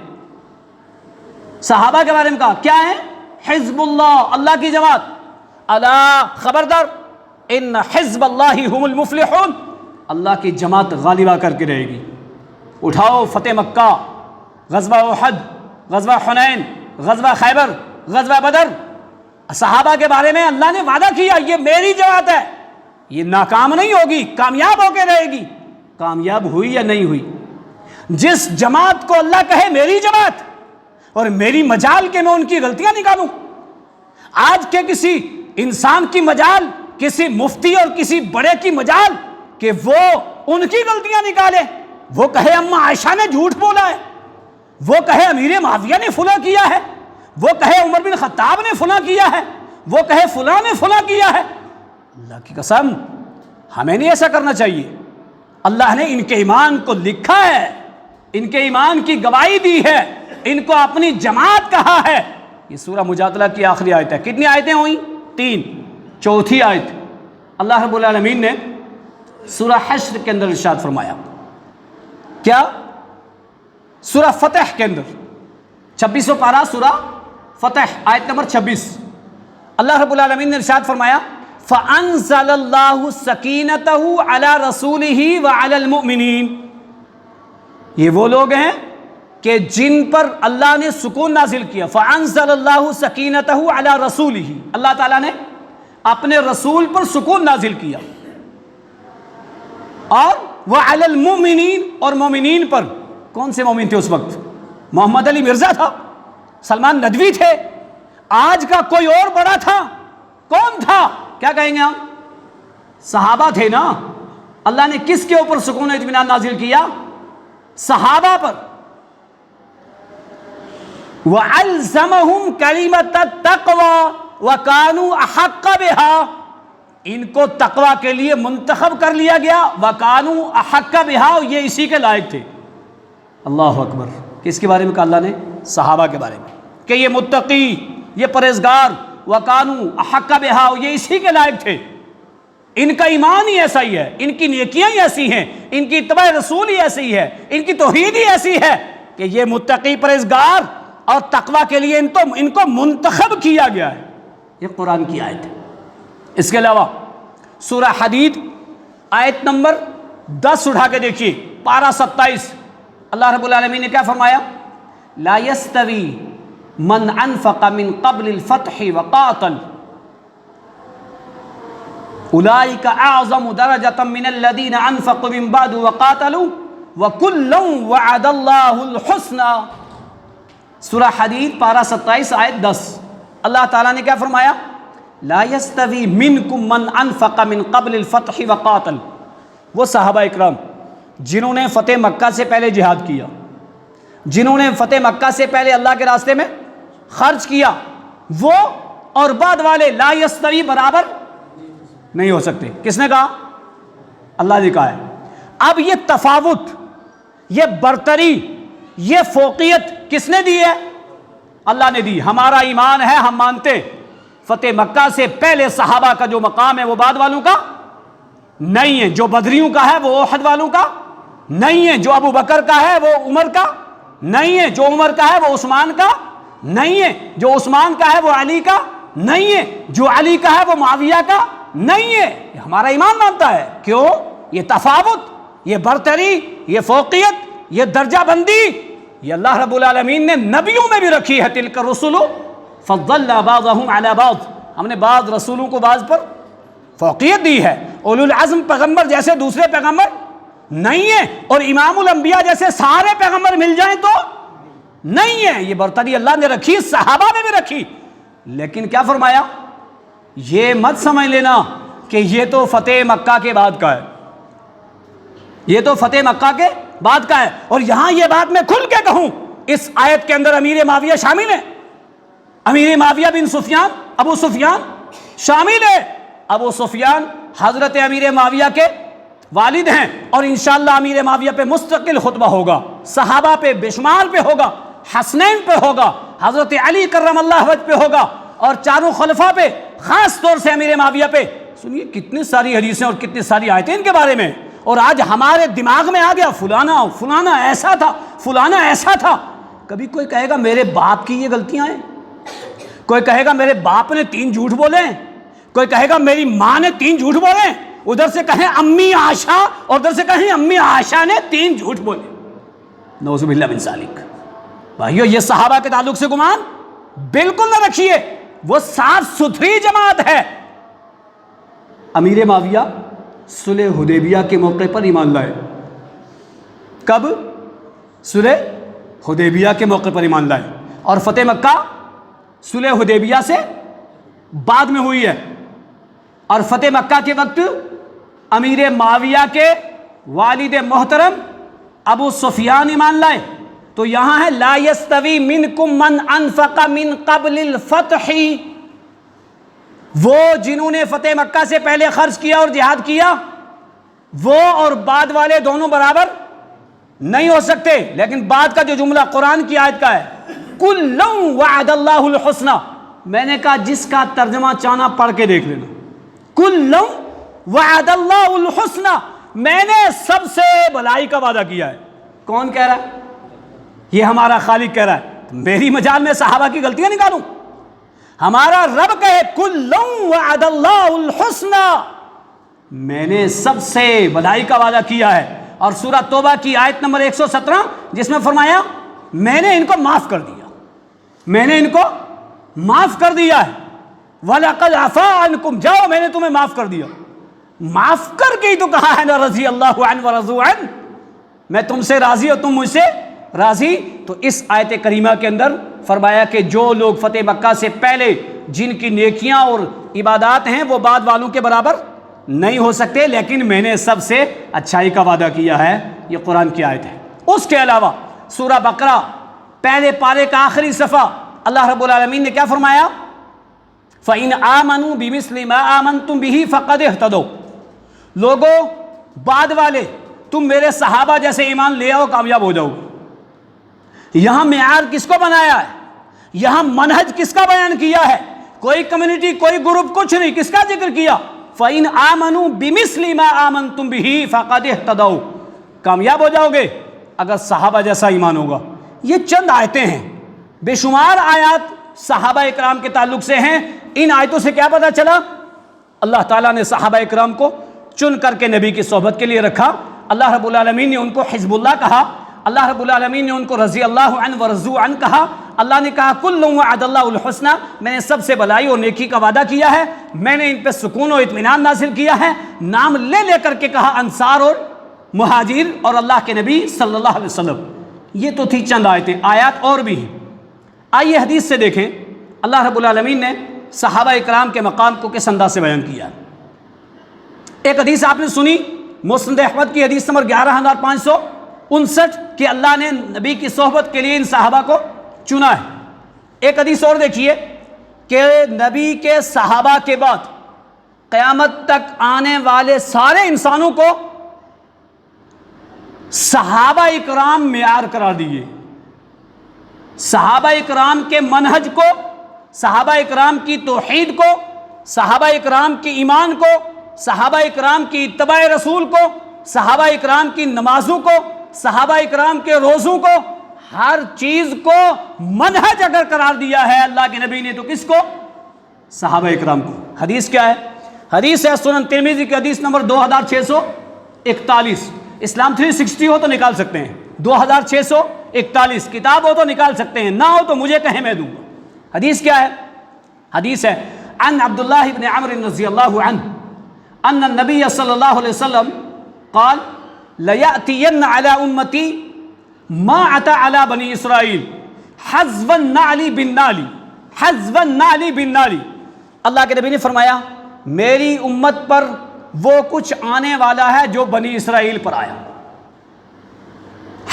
صحابہ کے بارے میں کہا کیا ہے؟ حزب اللہ، اللہ کی جماعت۔ الا، خبردار، ان حزب اللہ هم المفلحون، اللہ کی جماعت غالبہ کر کے رہے گی۔ اٹھاؤ فتح مکہ، غزوہ احد، غزوہ حنین، غزوہ خیبر، غزوہ بدر، صحابہ کے بارے میں اللہ نے وعدہ کیا یہ میری جماعت ہے، یہ ناکام نہیں ہوگی، کامیاب ہو کے رہے گی۔ کامیاب ہوئی یا نہیں ہوئی؟ جس جماعت کو اللہ کہے میری جماعت، اور میری مجال کے میں ان کی غلطیاں نکالوں۔ آج کے کسی انسان کی مجال، کسی مفتی اور کسی بڑے کی مجال کہ وہ ان کی غلطیاں نکالے، وہ کہے اماں عائشہ نے جھوٹ بولا ہے، وہ کہے امیر معاویہ نے فلاں کیا ہے، وہ کہے عمر بن خطاب نے فلاں کیا ہے، وہ کہے فلاں نے فلاں کیا ہے۔ اللہ کی قسم ہمیں نہیں ایسا کرنا چاہیے۔ اللہ نے ان کے ایمان کو لکھا ہے، ان کے ایمان کی گواہی دی ہے، ان کو اپنی جماعت کہا ہے۔ یہ سورہ مجادلہ کی آخری آیت ہے۔ کتنی آیتیں ہوئیں؟ 3۔ چوتھی آیت اللہ رب العالمین نے سورہ حشر کے اندر ارشاد فرمایا. کیا؟ سورہ فتح کے اندر 26واں پارہ سورہ فتح آیت نمبر 26. اللہ رب العالمین نے ارشاد فرمایا فَأَنزَلَ اللَّهُ سَكِينَتَهُ عَلَى رَسُولِهِ وَعَلَى الْمُؤْمِنِينَ. یہ وہ لوگ ہیں کہ جن پر اللہ نے سکون نازل کیا. فَأَنزَلَ اللَّهُ سَكِينَتَهُ عَلَى رَسُولِهِ. اللہ تعالیٰ نے اپنے رسول پر سکون نازل کیا. اور وَعَلَى الْمُؤْمِنِينَ اور مومنین پر. کون سے مومن تھے اس وقت؟ محمد علی مرزا تھا, سلمان ندوی تھے, آج کا کوئی اور بڑا تھا. کون تھا؟ کیا کہیں گے ہم؟ صحابہ تھے نا. اللہ نے کس کے اوپر سکون و اطمینان نازل کیا؟ صحابہ پر. وَأَلْزَمَهُمْ كَلِمَةَ التَّقْوَى وَكَانُوا أَحَقَّ بِهَا. ان کو تقوی کے لیے منتخب کر لیا گیا. وَكَانُوا أَحَقَّ بِهَا, یہ اسی کے لائق تھے. اللہ اکبر. کس کے بارے میں کہا اللہ نے؟ صحابہ کے بارے میں کہ یہ متقی, یہ پرہیزگار. وَكَانُوا أَحَقَّ بِهَا, یہ اسی کے لائق تھے. ان کا ایمان ہی ایسا ہی ہے, ان کی نیکیاں ہی ایسی ہیں, ان کی اتباع رسول ہی ایسی ہے, ان کی توحید ہی ایسی ہے کہ یہ متقی پرہیزگار اور تقوی کے لیے ان کو منتخب کیا گیا ہے. یہ قرآن کی آیت ہے. اس کے علاوہ سورہ حدید آیت نمبر 10 اٹھا کے دیکھیے, پارہ 27. اللہ رب العالمین نے کیا فرمایا؟ لا يستوی من انفق من قبل الفتح وقاتل اولئک اعظم درجۃ من الذین انفقوا من بعد وقاتلوا وکلا وعد اللہ الحسنى. سورہ حدید پارہ 27 آیت 10. اللہ تعالیٰ نے کیا فرمایا؟ لا يستوی منکم من انفق من قبل الفتح وقاتل. وہ صحابہ اکرام جنہوں نے فتح مکہ سے پہلے جہاد کیا, جنہوں نے فتح مکہ سے پہلے اللہ کے راستے میں خرچ کیا, وہ اور بعد والے لا یستوی برابر نہیں ہو سکتے. کس نے کہا؟ اللہ نے کہا ہے. اب یہ تفاوت, یہ برتری, یہ فوقیت کس نے دی ہے؟ اللہ نے دی. ہمارا ایمان ہے, ہم مانتے فتح مکہ سے پہلے صحابہ کا جو مقام ہے وہ بعد والوں کا نہیں ہے. جو بدریوں کا ہے وہ احد والوں کا نہیں ہے. جو ابو بکر کا ہے وہ عمر کا نہیں ہے. جو عمر کا ہے وہ عثمان کا نہیں ہے. جو عثمان کا ہے وہ علی کا نہیں ہے. جو علی کا ہے وہ معاویہ کا نہیں ہے. یہ ہمارا ایمان مانتا ہے. کیوں؟ یہ تفاوت, یہ برتری, یہ فوقیت, یہ درجہ بندی یہ اللہ رب العالمین نے نبیوں میں بھی رکھی ہے. تلک الرسل فضلنا بعضهم على بعض. ہم نے بعض رسولوں کو بعض پر فوقیت دی ہے. اولو العزم پیغمبر جیسے دوسرے پیغمبر نہیں ہے, اور امام الانبیاء جیسے سارے پیغمبر مل جائیں تو نہیں ہے. یہ برتری اللہ نے رکھی, صحابہ نے بھی رکھی. لیکن کیا فرمایا؟ یہ مت سمجھ لینا کہ یہ تو فتح مکہ کے بعد کا ہے, یہ تو فتح مکہ کے بعد کا ہے. اور یہاں یہ بات میں کھل کے کہوں, اس آیت کے اندر امیر معاویہ شامل ہے. امیر معاویہ بن سفیان, ابو سفیان شامل ہے. ابو سفیان حضرت امیر معاویہ کے والد ہیں, اور انشاءاللہ امیر معاویہ پہ مستقل خطبہ ہوگا, صحابہ پہ بے شمار پہ ہوگا, حسنین پہ ہوگا, حضرت علی کرم اللہ وجہ پہ ہوگا, اور چاروں خلفاء پہ, خاص طور سے امیر معاویہ پہ. سنیے کتنی ساری حدیثیں اور کتنی ساری آیتیں ان کے بارے میں. اور آج ہمارے دماغ میں آ گیا فلانا ایسا تھا, فلانا ایسا تھا. کبھی کوئی کہے گا میرے باپ کی یہ غلطیاں ہیں, کوئی کہے گا میرے باپ نے 3 جھوٹ بولے, کوئی کہے گا میری ماں نے 3 جھوٹ بولے, ادھر سے کہیں امی عائشہ اور ادھر سے کہیں امی عائشہ نے 3 جھوٹ بولے. نعوذ باللہ من ذالک. بھائیو یہ صحابہ کے تعلق سے گمان بالکل نہ رکھیے, وہ صاف ستھری جماعت ہے. امیر معاویہ صلح حدیبیہ کے موقع پر ایمان لائے. کب؟ صلح حدیبیہ کے موقع پر ایمان لائے, اور فتح مکہ صلح حدیبیہ سے بعد میں ہوئی ہے. اور فتح مکہ کے وقت امیر معاویہ کے والد محترم ابو سفیان ایمان لائے. تو یہاں ہے لا یستوی منکم من انفق من قبل الفتح. وہ جنہوں نے فتح مکہ سے پہلے خرچ کیا اور جہاد کیا, وہ اور بعد والے دونوں برابر نہیں ہو سکتے. لیکن بعد کا جو جملہ قرآن کی آیت کا ہے کُلًّا وعد اللہ الحسنى, میں نے کہا جس کا ترجمہ چاہنا پڑھ کے دیکھ لینا. کلًا وعد اللہ الحسنى، میں نے سب سے بھلائی کا وعدہ کیا ہے۔ کون کہہ رہا ہے؟ یہ ہمارا خالق کہہ رہا ہے۔ میری مجال میں صحابہ کی غلطیاں نکالوں؟ ہمارا رب کہے کلًا وعد اللہ الحسنى، میں نے سب سے بھلائی کا وعدہ کیا ہے۔ اور سورہ توبہ کی آیت نمبر 117 جس میں فرمایا میں نے ان کو معاف کر دیا، میں نے ان کو معاف کر دیا ہے۔ وَلَقَدْ عَفَا عَنْكُمْ، جاؤ میں نے تمہیں معاف کر دیا۔ معاف کر کے ہی تو کہا ہے نا رضی اللہ عنہ ورضوا عنہ، میں تم سے راضی اور تم مجھ سے راضی۔ تو اس آیت کریمہ کے اندر فرمایا کہ جو لوگ فتح مکہ سے پہلے جن کی نیکیاں اور عبادات ہیں وہ بعد والوں کے برابر نہیں ہو سکتے، لیکن میں نے سب سے اچھائی کا وعدہ کیا ہے۔ یہ قرآن کی آیت ہے۔ اس کے علاوہ سورہ بقرہ پہلے پارے کا آخری صفحہ اللہ رب العالمین نے کیا فرمایا؟ فَإِنْ آمَنُوا بِمِثْلِ مَا آمَنْتُمْ بِهِ فَقَدِ اهْتَدَوْا، لوگوں بعد والے تم میرے صحابہ جیسے ایمان لے آؤ کامیاب ہو جاؤ۔ یہاں معیار کس کو بنایا ہے؟ یہاں منہج کس کا بیان کیا ہے؟ کوئی کمیونٹی کوئی گروپ کچھ نہیں، کس کا ذکر کیا؟ فَإِنْ آمَنُوا بِمِثْلِ مَا آمَنْتُمْ بِهِ فَقَدِ اهْتَدَوْا، کامیاب ہو جاؤ گے اگر صحابہ جیسا ایمان ہوگا۔ یہ چند آیتیں ہیں، بے شمار آیات صحابہ اکرام کے تعلق سے ہیں۔ ان آیتوں سے کیا پتہ چلا؟ اللہ تعالیٰ نے صحابہ اکرام کو چن کر کے نبی کی صحبت کے لیے رکھا۔ اللہ رب العالمین نے ان کو حزب اللہ کہا، اللہ رب العالمین نے ان کو رضی اللہ عنہ ورضوا عنہ کہا۔ اللہ نے کہا کلًا وعد اللہ الحسنى، میں نے سب سے بھلائی اور نیکی کا وعدہ کیا ہے، میں نے ان پہ سکون و اطمینان نازل کیا ہے۔ نام لے لے کر کے کہا انصار اور مہاجر اور اللہ کے نبی صلی اللہ علیہ وسلم۔ یہ تو تھی چند آیتیں، آیات اور بھی ہیں۔ آئیے حدیث سے دیکھیں اللہ رب العالمین نے صحابہ اکرام کے مقام کو کس انداز سے بیان کیا ہے۔ ایک حدیث آپ نے سنی مسند احمد کی حدیث نمبر 11559 کہ اللہ نے نبی کی صحبت کے لیے ان صحابہ کو چنا ہے۔ ایک حدیث اور دیکھیے کہ نبی کے صحابہ کے بعد قیامت تک آنے والے سارے انسانوں کو صحابہ اکرام معیار قرار دیے۔ صحابہ اکرام کے منہج کو، صحابہ اکرام کی توحید کو، صحابہ اکرام کی ایمان کو، صحابہ اکرام کی اتباع رسول کو، صحابہ اکرام کی نمازوں کو، صحابہ اکرام کے روزوں کو، ہر چیز کو منہج اگر قرار دیا ہے اللہ کے نبی نے تو کس کو؟ صحابہ اکرام کو۔ حدیث کیا ہے؟ حدیث ہے سنن ترمذی کی حدیث نمبر 2641۔ اسلام 360 ہو تو نکال سکتے ہیں، 2641 کتاب ہو تو نکال سکتے ہیں، نہ ہو تو مجھے کہیں میں دوں گا۔ حدیث کیا ہے؟ حدیث ہے عن عبداللہ بن عمرو رضی اللہ عنہ ان النبی صلی اللہ علیہ وسلم قال لَيَأْتِيَنَّ عَلَىٰ أُمَّتِي مَا أَتَىٰ عَلَىٰ بَنِي إِسْرَائِيلَ حَذْفَ النَّعْلِ بِالنَّعْلِ حَذْفَ النَّعْلِ بِالنَّعْلِ۔ اللہ کے نبی نے فرمایا میری امت پر وہ کچھ آنے والا ہے جو بنی اسرائیل پر آیا۔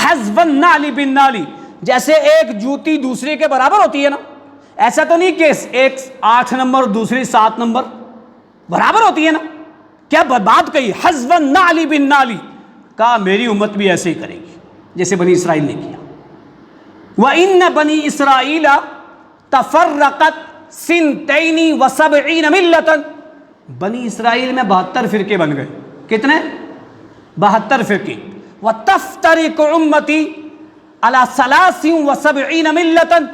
حَذْفَ النَّعْلِ بِالنَّعْلِ، جیسے ایک جوتی دوسری کے برابر ہوتی ہے نا، ایسا تو نہیں کہ ایک 8 نمبر دوسری 7 نمبر برابر ہوتی ہے نا، کیا بات کہی؟ حَذْفَ النَّعْلِ بِالنَّعْلِ، کہا میری امت بھی ایسے ہی کرے گی جیسے بنی اسرائیل نے کیا۔ وَإِنَّ بَنِي إِسْرَائِيلَ تَفَرَّقَتْ 72 مِلَّةً، بنی اسرائیل میں 72 فرقے بن گئے۔ کتنے؟ 72 فرقے۔ وَتَفْتَرِقُ أُمَّتِي عَلَىٰ 73 مِلَّةً،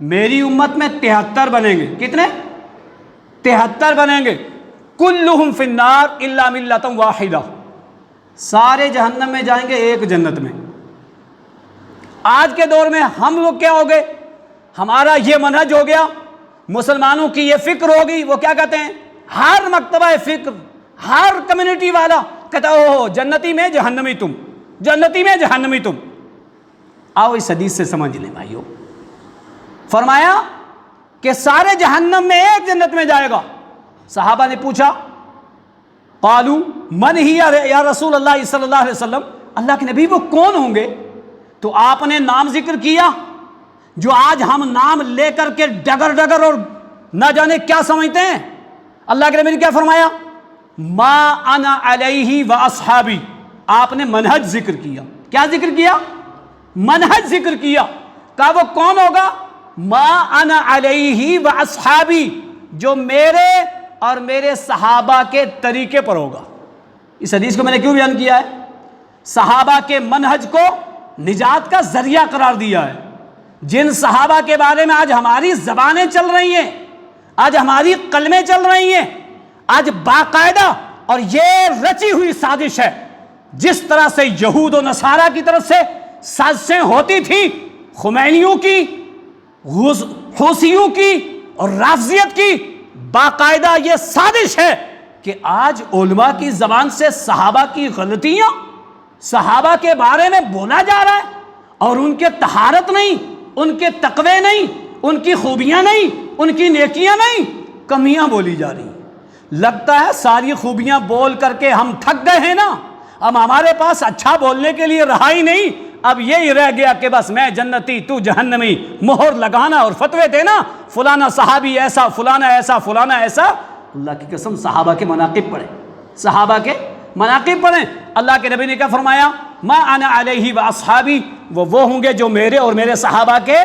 میری امت میں 73 بنیں گے۔ کتنے؟ 73 بنیں گے۔ كُلُّهُمْ فِي النَّارِ إِلَّا مِلَّةً وَاحِدَةً، سارے جہنم میں جائیں گے ایک جنت میں۔ آج کے دور میں ہم لوگ کیا ہو گئے؟ ہمارا یہ منہج ہو گیا، مسلمانوں کی یہ فکر ہوگی، وہ کیا کہتے ہیں؟ ہر مکتبہ فکر، ہر کمیونٹی والا کہتا ہو جنتی میں جہنمی تم، جنتی میں جہنمی تم۔ آؤ اس حدیث سے سمجھ لیں بھائیو، فرمایا کہ سارے جہنم میں ایک جنت میں جائے گا۔ صحابہ نے پوچھا قالوا من ہی یا رسول اللہ صلی اللہ علیہ وسلم، اللہ کے نبی وہ کون ہوں گے؟ تو آپ نے نام ذکر کیا جو آج ہم نام لے کر کے ڈگر ڈگر اور نہ جانے کیا سمجھتے ہیں۔ اللہ کے نبی نے کیا فرمایا؟ ما انا علیہ و اصحابی، آپ نے منہج ذکر کیا۔ کیا ذکر کیا؟ منہج ذکر کیا۔ کہا وہ کون ہوگا؟ ما انا علیہ و اصحابی، جو میرے اور میرے صحابہ کے طریقے پر ہوگا۔ اس حدیث کو میں نے کیوں بیان کیا ہے؟ صحابہ کے منہج کو نجات کا ذریعہ قرار دیا ہے۔ جن صحابہ کے بارے میں آج ہماری زبانیں چل رہی ہیں، آج ہماری قلمیں چل رہی ہیں، آج باقاعدہ، اور یہ رچی ہوئی سازش ہے، جس طرح سے یہود و نصارہ کی طرف سے سازشیں ہوتی تھی، خمینیوں کی، حوثیوں کی اور رافضیت کی، باقاعدہ یہ سازش ہے کہ آج علماء کی زبان سے صحابہ کی غلطیاں، صحابہ کے بارے میں بولا جا رہا ہے، اور ان کے طہارت نہیں، ان کے تقوی نہیں، ان کی خوبیاں نہیں، ان کی نیکیاں نہیں، کمیاں بولی جا رہی ہیں۔ لگتا ہے ساری خوبیاں بول کر کے ہم تھک گئے ہیں نا، اب ہمارے پاس اچھا بولنے کے لیے رہا ہی نہیں، اب یہی رہ گیا کہ بس میں جنتی تو جہنمی، مہر لگانا اور فتوے دینا، فلانا صحابی ایسا، فلانا ایسا، فلانا ایسا۔ اللہ کی قسم صحابہ کے مناقب پڑھیں، صحابہ کے مناقب پڑھیں۔ اللہ کے نبی نے کیا فرمایا؟ ما انا علیہ و اصحابی، وہ ہوں گے جو میرے اور میرے صحابہ کے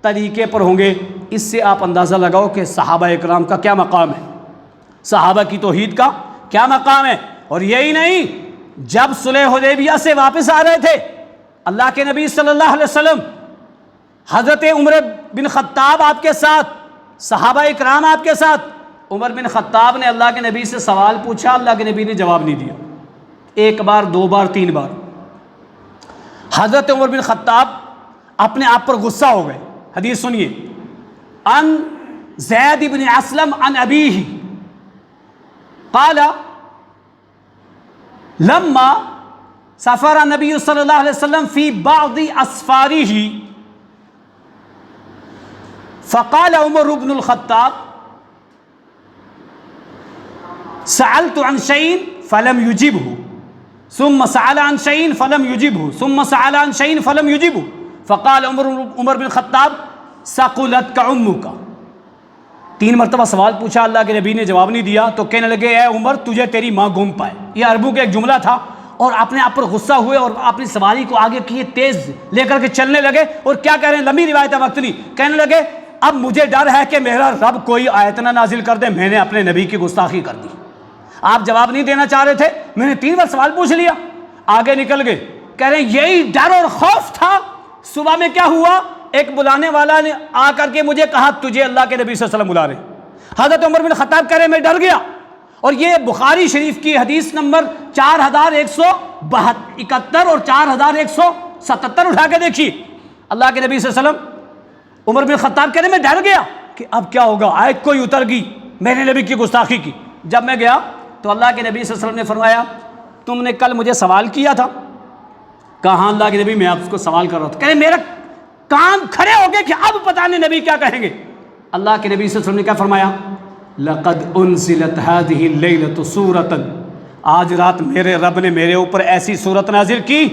طریقے پر ہوں گے۔ اس سے آپ اندازہ لگاؤ کہ صحابہ اکرام کا کیا مقام ہے، صحابہ کی توحید کا کیا مقام ہے۔ اور یہی نہیں، جب صلح حدیبیہ سے واپس آ رہے تھے اللہ کے نبی صلی اللہ علیہ وسلم، حضرت عمر بن خطاب آپ کے ساتھ، صحابہ اکرام آپ کے ساتھ، عمر بن خطاب نے اللہ کے نبی سے سوال پوچھا، اللہ کے نبی نے جواب نہیں دیا، ایک بار، دو بار، تین بار۔ حضرت عمر بن خطاب اپنے آپ پر غصہ ہو گئے۔ حدیث سنیے، ان زید بن اسلم عن ابیہ قال لما سافر النبی صلی اللہ علیہ وسلم فی بعض اسفارہ فقال عمر بن الخطاب سألت عن شيء فلم يجبه ثم سأل عن شيء فلم يجبه ثم سأل عن شيء فلم يجبه فقال عمر بن الخطاب ثقلتك امك۔ تین مرتبہ سوال پوچھا، اللہ کے نبی نے جواب نہیں دیا، تو کہنے لگے اے عمر تجھے تیری ماں گم پائے۔ یہ عربوں کا ایک جملہ تھا، اور اپنے آپ پر غصہ ہوئے اور اپنی سواری کو آگے کیے، تیز لے کر کے چلنے لگے، اور کیا کہہ رہے ہیں، لمبی روایت ہے، وقت نہیں، کہنے لگے اب مجھے ڈر ہے کہ میرا رب کوئی آیت نہ نازل کر دے، میں نے اپنے نبی کی گستاخی کر دی۔ آپ جواب نہیں دینا چاہ رہے تھے، میں نے تین بار سوال پوچھ لیا، آگے نکل گئے، کہہ رہے ہیں یہی ڈر اور خوف تھا۔ صبح میں کیا ہوا، ایک بلانے والا نے آ کر کے مجھے کہا تجھے اللہ کے نبی صلی اللہ علیہ وسلم بلا رہے ہیں۔ حضرت عمر بن خطاب کہہ رہے میں ڈر گیا، اور یہ بخاری شریف کی حدیث نمبر 4171 اور 4177 اٹھا کے دیکھیے۔ اللہ کے نبی صلی اللہ علیہ وسلم، عمر بن خطاب کہہ رہے میں ڈر گیا کہ اب کیا ہوگا، آیت کوئی اتر گئی، میں نے نبی کی گستاخی کی۔ جب میں گیا تو اللہ کے نبی صلی اللہ علیہ وسلم نے فرمایا تم نے کل مجھے سوال کیا تھا؟ کہا ہاں اللہ کے نبی میں آپ کو سوال کر رہا تھا۔ کہہ رہے میرا کان کھڑے ہو گئے کہ اب پتہ نہیں نبی کیا کہیں گے۔ اللہ کے نبی صلی اللہ علیہ وسلم نے کیا فرمایا؟ لقد انزلت هذه الليلة سورة، آج رات میرے رب نے میرے اوپر ایسی صورت نازل کی،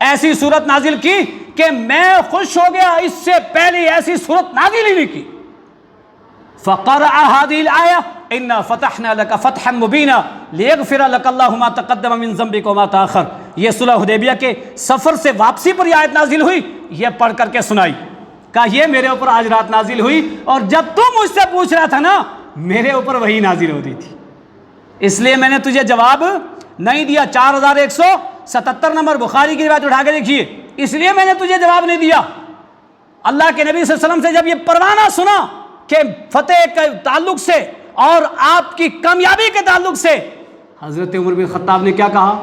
ایسی صورت نازل کی کہ میں خوش ہو گیا، اس سے پہلے ایسی صورت نازل ہی نہیں کی۔ فقرأ هذه الآية إنا فتحنا لك فتحا مبينا ليغفر لك الله ما تقدم من ذنبك وما تأخر۔ یہ صلح حدیبیہ کے سفر سے واپسی پر یہ آیت نازل ہوئی، یہ پڑھ کر کے سنائی، کہا یہ میرے اوپر آج رات نازل ہوئی، اور جب تم مجھ سے پوچھ رہا تھا نا میرے اوپر وہی نازل ہوتی تھی، اس لیے میں نے تجھے جواب نہیں دیا۔ 4177 نمبر بخاری کی روایت اٹھا کے دیکھیے، اس لیے میں نے تجھے جواب نہیں دیا۔ اللہ کے نبی صلی اللہ علیہ وسلم سے جب یہ پروانہ سنا کہ فتح کے تعلق سے اور آپ کی کامیابی کے تعلق سے، حضرت عمر بن خطاب نے کیا کہا؟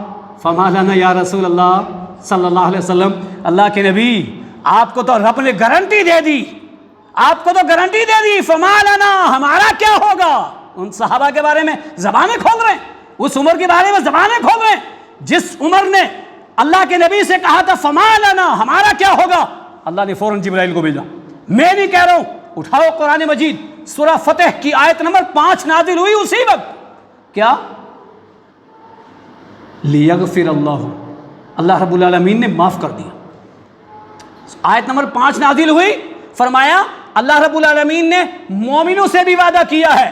فما لنا یا رسول اللہ صلی اللہ علیہ وسلم، اللہ کے نبی آپ کو تو رب نے گارنٹی دے دی، آپ کو تو گارنٹی دے دی، فما لنا ہمارا کیا ہوگا۔ ان صحابہ کے بارے میں زبانیں کھول رہے ہیں، اس عمر کے بارے میں زبانیں کھول رہے ہیں جس عمر نے اللہ کے نبی سے کہا تھا فما لنا ہمارا کیا ہوگا۔ اللہ نے فوراً جبرائیل کو بھیجا، میں نہیں کہہ رہا ہوں، اٹھاؤ قرآن مجید، سورہ فتح کی آیت نمبر 5 نازل ہوئی اسی وقت، کیا لیغفر اللہ رب العالمین نے معاف کر دیا۔ آیت نمبر 5 نازل ہوئی، فرمایا اللہ رب العالمین نے مومنوں سے بھی وعدہ کیا ہے،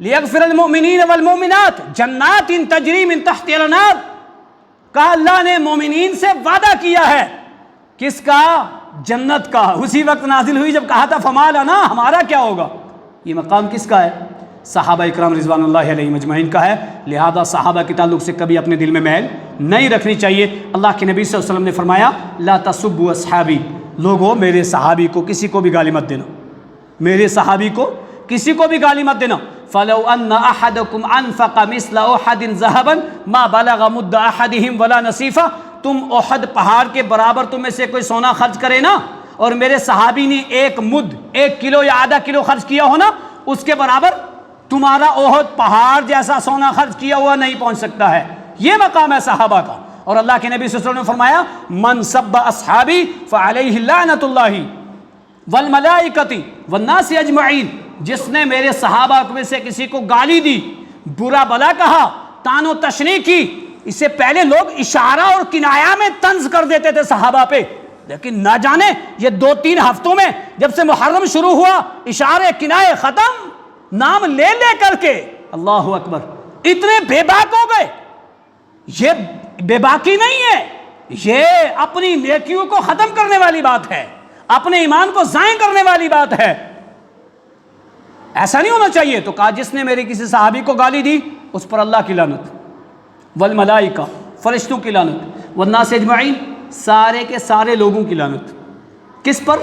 لیغفر المؤمنین والمؤمنات جنات تجری من تحت الانہار، کہا اللہ نے مومنین سے وعدہ کیا ہے، کس کا؟ جنت کا۔ اسی وقت نازل ہوئی جب کہا تھا فما لنا ہمارا کیا ہوگا۔ یہ مقام کس کا ہے؟ صحابہ اکرام رضوان اللہ علیہم اجمعین کا ہے، لہذا صحابہ کے تعلق سے کبھی اپنے دل میں میل نہیں رکھنی چاہیے۔ اللہ کے نبی صلی اللہ علیہ وسلم نے فرمایا لا تسبوا اصحابی، لوگو میرے صحابی کو کسی کو بھی گالی مت دینا، میرے صحابی کو کسی کو بھی گالی مت دینا۔ فلو ان احدکم انفق مثل احد ذهبا ما بلغ مد احدهم ولا نصیفہ، تم احد پہاڑ کے برابر تم میں سے کوئی سونا خرچ کرے نا، اور میرے صحابی نے ایک مد 1 کلو یا آدھا کلو خرچ کیا ہو نا، اس کے برابر تمہارا احد پہاڑ جیسا سونا خرچ کیا ہوا نہیں پہنچ سکتا ہے۔ یہ مقام ہے صحابہ کا۔ اور اللہ کے نبی صلی اللہ علیہ وسلم نے فرمایا من سب اصحابی فعلیہ لعنت اللہ والملائکۃ والناس اجمعین، جس نے میرے صحابہ میں سے کسی کو گالی دی، برا بلا کہا، طعن و تشنیع کی، اس سے پہلے لوگ اشارہ اور کنایہ میں طنز کر دیتے تھے صحابہ پہ، لیکن نہ جانے یہ 2-3 ہفتوں میں جب سے محرم شروع ہوا اشارے کنایے ختم، نام لے لے کر کے اللہ اکبر اتنے بے باک ہو گئے۔ یہ بے باکی نہیں ہے، یہ اپنی نیکیوں کو ختم کرنے والی بات ہے، اپنے ایمان کو ضائع کرنے والی بات ہے۔ ایسا نہیں ہونا چاہیے۔ تو کہا جس نے میرے کسی صحابی کو گالی دی اس پر اللہ کی لعنت، والملائکہ فرشتوں کی لعنت، والناس اجمعین سارے کے سارے لوگوں کی لعنت۔ کس پر؟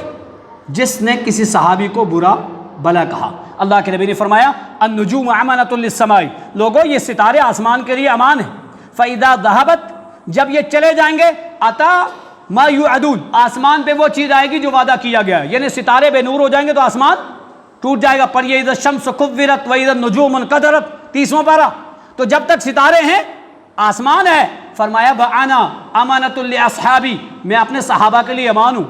جس نے کسی صحابی کو برا بلا کہا۔ اللہ کے نبی نے فرمایا النجوم امانۃ للسماء، لوگوں یہ ستارے آسمان کے لیے امان ہیں، فاذا ذهبت جب یہ چلے جائیں گے اتا ما یوعدون، آسمان پہ وہ چیز آئے گی جو وعدہ کیا گیا ہے، یعنی ستارے بے نور ہو جائیں گے تو آسمان ٹوٹ جائے گا۔ پر یہ اذا الشمس کورت واذا النجوم انکدرت 30واں پارہ۔ تو جب تک ستارے ہیں آسمان ہے، فرمایا وانا امانۃ لاصحابی، میں اپنے صحابہ کے لیے امان ہوں،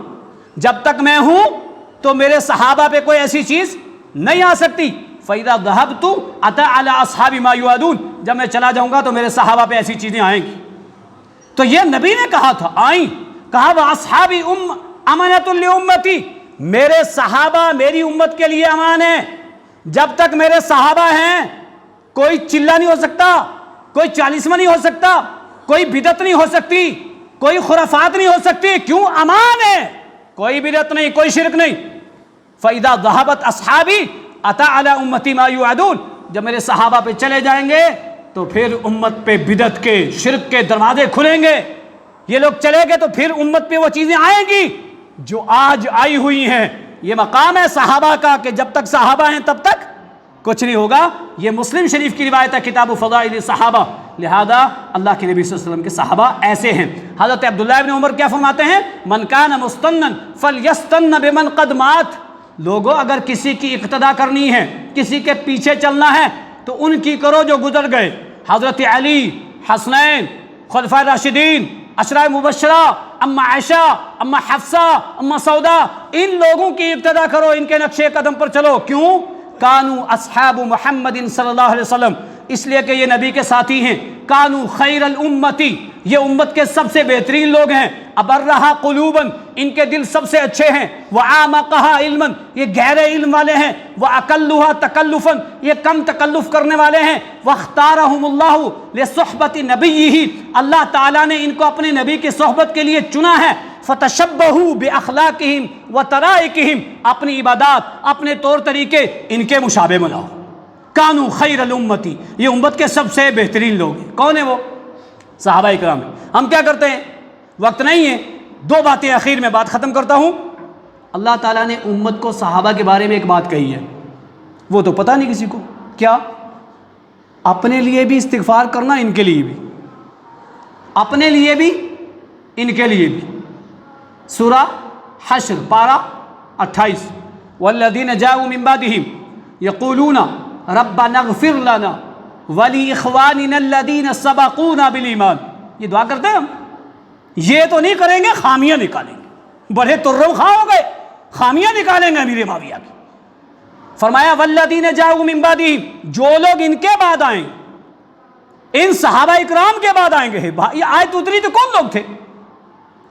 جب تک میں ہوں تو میرے صحابہ پہ کوئی ایسی چیز نہیں آ سکتی۔ فاذا ذهبت اتى على اصحاب ما يوعدون، جب میں چلا جاؤں گا تو میرے صحابہ پہ ایسی چیزیں آئیں گی۔ تو یہ نبی نے کہا تھا، آئیں، کہا واصحابی امانۃ لامتی، میرے صحابہ میری امت کے لیے امان ہے، جب تک میرے صحابہ ہیں کوئی چلہ نہیں ہو سکتا، کوئی چالیسواں نہیں ہو سکتا، کوئی بدعت نہیں ہو سکتی، کوئی خرافات نہیں ہو سکتی۔ کیوں؟ امان ہے، کوئی بدعت نہیں، کوئی شرک نہیں۔ فاذا ذهبت اصحابی اتى على امتی ما يوعدون، جب میرے صحابہ پہ چلے جائیں گے تو پھر امت پہ بدعت کے شرک کے دروازے کھلیں گے، یہ لوگ چلے گئے تو پھر امت پہ وہ چیزیں آئیں گی جو آج آئی ہوئی ہیں۔ یہ مقام ہے صحابہ کا کہ جب تک صحابہ ہیں تب تک کچھ نہیں ہوگا۔ یہ مسلم شریف کی روایت ہے کتاب فضائل صحابہ، لہذا اللہ کے نبی صلی اللہ علیہ وسلم کے صحابہ ایسے ہیں۔ حضرت عبداللہ ابن عمر کیا فرماتے ہیں؟ من کان مستنا فلیستن بمن قد مات، لوگوں اگر کسی کی اقتدا کرنی ہے، کسی کے پیچھے چلنا ہے تو ان کی کرو جو گزر گئے۔ حضرت علی، حسنین، خلفائے راشدین، عشرہ مبشرہ، اما عائشہ، اما حفصہ، اما سودا، ان لوگوں کی ابتدا کرو، ان کے نقش قدم پر چلو۔ کیوں؟ کانوا اصحاب محمد صلی اللہ علیہ وسلم، اس لیے کہ یہ نبی کے ساتھی ہیں۔ کانوا خیر الامتی، یہ امت کے سب سے بہترین لوگ ہیں۔ ابرہا قلوبا، ان کے دل سب سے اچھے ہیں۔ وعامقہا علما، یہ گہرے علم والے ہیں۔ واقلھا تکلفا، یہ کم تکلف کرنے والے ہیں۔ واختارہم اللہ لصحبت نبیہ، اللہ تعالیٰ نے ان کو اپنے نبی کی صحبت کے لیے چنا ہے۔ فتشبہوا باخلاقہم وطرائقہم، اپنی عبادات، اپنے طور طریقے ان کے مشابہ بناؤ۔ کانوا خیر الامتی، یہ امت کے سب سے بہترین لوگ ہیں۔ کون ہیں وہ؟ صحابہ اکرام ہیں۔ ہم کیا کرتے ہیں؟ وقت نہیں ہے، 2 باتیں اخیر میں بات ختم کرتا ہوں۔ اللہ تعالیٰ نے امت کو صحابہ کے بارے میں ایک بات کہی ہے، وہ تو پتہ نہیں کسی کو کیا؟ اپنے لیے بھی استغفار کرنا، ان کے لیے بھی، اپنے لیے بھی ان کے لیے بھی۔ سورہ حشر پارہ 28، والذین جاءوا من بعدہم یقولون ربنا اغفر لنا ولاخواننا الذین سبقونا بالایمان، یہ دعا کرتے ہیں ہم، یہ تو نہیں کریں گے، خامیاں نکالیں گے، بڑے ترم خواہ ہو گئے، خامیاں نکالیں گے امیر معاویہ کی۔ فرمایا والذین جاءوا من بعدہم، جو لوگ ان کے بعد آئیں، ان صحابہ اکرام کے بعد آئیں گے۔ یہ آیت اتری تو کون لوگ تھے؟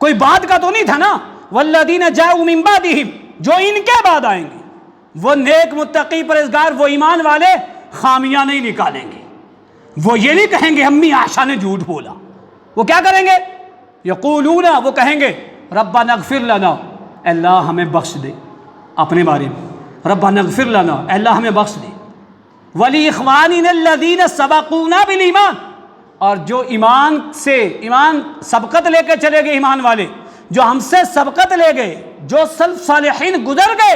کوئی بعد کا تو نہیں تھا نا۔ والذین جاءوا من بعدہم، جو ان کے بعد آئیں گے، وہ نیک متقی پرہیزگار، وہ ایمان والے، خامیاں نہیں نکالیں گے، وہ یہ نہیں کہیں گے امی عائشہ نے جھوٹ بولا، وہ کیا کریں گے؟ یقولون، وہ کہیں گے ربنا اغفر لنا، اللہ ہمیں بخش دے، اپنے بارے میں ربنا اغفر لنا، اللہ ہمیں بخش دے، وَلِإِخْوَانِنَا الَّذِينَ سَبَقُونَا بِالْإِيمَانِ، اور جو ایمان سبقت لے کے چلے گئے، ایمان والے جو ہم سے سبقت لے گئے، جو سلف صالحین گزر گئے،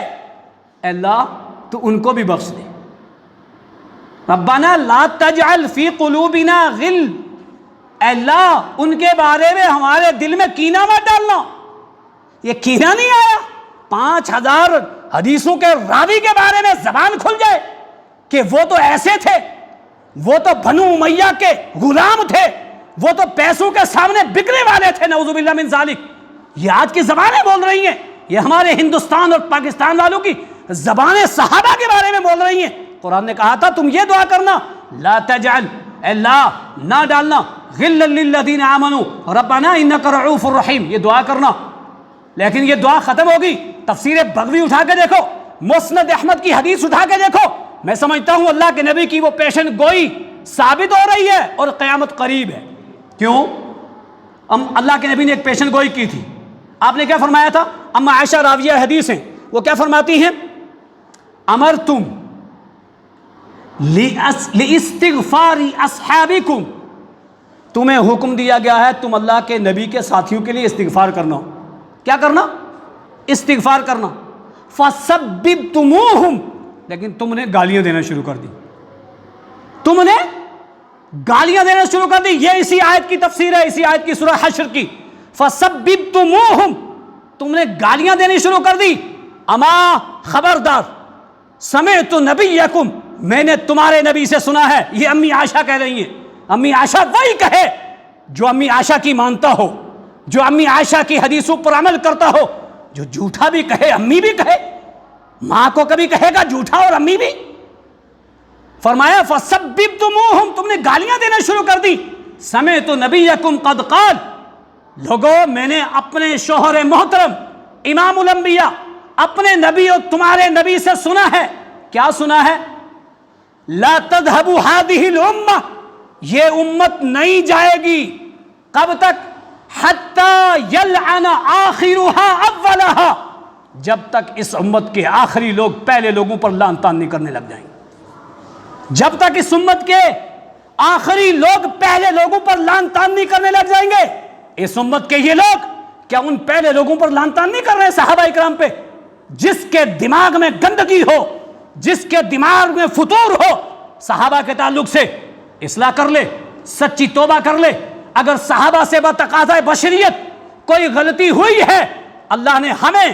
اے اللہ تو ان کو بھی بخش دے۔ ربنا لا تجعل فی قلوبنا غل، اے اللہ ان کے بارے میں ہمارے دل میں کینہ مت ڈالنا۔ یہ کینہ نہیں آیا، 5000 حدیثوں کے راوی کے بارے میں زبان کھل جائے کہ وہ تو ایسے تھے، وہ تو بنو امیہ کے غلام تھے، وہ تو پیسوں کے سامنے بکنے والے تھے، نعوذ باللہ من ذالک۔ یہ آج کی زبانیں بول رہی ہیں، یہ ہمارے ہندوستان اور پاکستان والوں کی زبانیں صحابہ کے بارے میں بول رہی ہیں۔ قرآن نے کہا تھا تم یہ دعا کرنا، لا تجعل، اے اللہ نہ ڈالنا، غلا للذین آمنوا ربنا انک رؤوف الرحیم، یہ دعا کرنا۔ لیکن یہ دعا ختم ہوگی، تفسیر بغوی اٹھا کے دیکھو، مسند احمد کی حدیث اٹھا کے دیکھو، میں سمجھتا ہوں اللہ کے نبی کی وہ پیشن گوئی ثابت ہو رہی ہے اور قیامت قریب ہے۔ کیوں؟ اللہ کے نبی نے ایک پیشن گوئی کی تھی، آپ نے کیا فرمایا تھا؟ اما عائشہ راویہ حدیث ہیں، وہ کیا فرماتی ہیں؟ امرتم لاستغفار اصحابکم، تمہیں حکم دیا گیا ہے تم اللہ کے نبی کے ساتھیوں کے لیے استغفار کرنا۔ کیا کرنا؟ استغفار کرنا۔ فسببتموہم، لیکن تم نے گالیاں دینا شروع کر دی، تم نے گالیاں دینا شروع کر دی۔ یہ اسی آیت کی تفسیر ہے، اسی آیت کی سورہ حشر کی۔ فسببتموہم، تم نے گالیاں دینی شروع کر دی۔ اما خبردار، سمعت نبیکم، میں نے تمہارے نبی سے سنا ہے۔ یہ امی عائشہ کہہ رہی ہیں، امی عائشہ وہی کہے جو امی عائشہ کی مانتا ہو، جو امی عائشہ کی حدیثوں پر عمل کرتا ہو، جو جھوٹا بھی کہے امی بھی کہے، ماں کو کبھی کہے گا جھوٹا اور امی بھی۔ فرمایا فسببتموہم، تم نے گالیاں دینا شروع کر دی۔ سمعت نبیکم قد قال، لوگو میں نے اپنے شوہر محترم امام الانبیاء اپنے نبی اور تمہارے نبی سے سنا ہے۔ کیا سنا ہے؟ لا تذهب هذه الامہ، یہ امت نہیں جائے گی کب تک؟ حتی یلعن آخرها اولها، جب تک اس امت کے آخری لوگ پہلے لوگوں پر لعن طعن نہیں کرنے لگ جائیں گے۔ جب تک اس امت کے آخری لوگ پہلے لوگوں پر لعن طعن نہیں کرنے لگ جائیں گے، اس امت کے یہ لوگ کیا ان پہلے لوگوں پر لعن طعن نہیں کر رہے صحابہ اکرام پہ؟ جس کے دماغ میں گندگی ہو، جس کے دماغ میں فطور ہو، صحابہ کے تعلق سے اصلاح کر لے، سچی توبہ کر لے۔ اگر صحابہ سے بتقاضۂ بشریت کوئی غلطی ہوئی ہے، اللہ نے ہمیں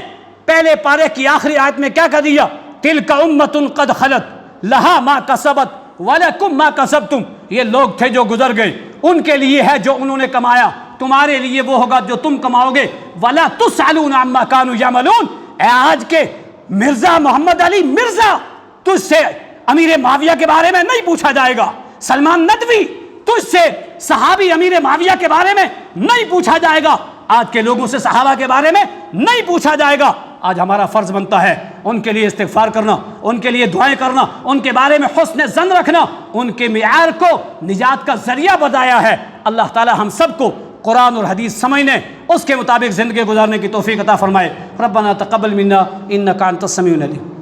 پہلے پارے کی آخری آیت میں کیا کہہ دیا؟ تلک امۃ قد خلت لہا ما کسبت ولکم ما کسبتم، یہ لوگ تھے جو گزر گئے، ان کے لیے ہے جو انہوں نے کمایا، تمہارے لیے وہ ہوگا جو تم کماؤ گے۔ ولا تسألون عما كانوا يعملون، اے آج کے مرزا محمد علی مرزا، تجھ سے امیر معاویہ کے بارے میں نہیں پوچھا جائے گا۔ سلمان ندوی، تجھ سے صحابی امیر معاویہ کے بارے میں نہیں پوچھا جائے گا۔ آج کے لوگوں سے صحابہ کے بارے میں نہیں پوچھا جائے گا۔ آج ہمارا فرض بنتا ہے ان کے لیے استغفار کرنا، ان کے لیے دعائیں کرنا، ان کے بارے میں حسن ظن رکھنا، ان کے معیار کو نجات کا ذریعہ بتایا ہے۔ اللہ تعالی ہم سب کو قرآن اور حدیث سمجھنے، اس کے مطابق زندگی گزارنے کی توفیق عطا فرمائے۔ ربنا تقبل منا انک انت السمیع العلیم۔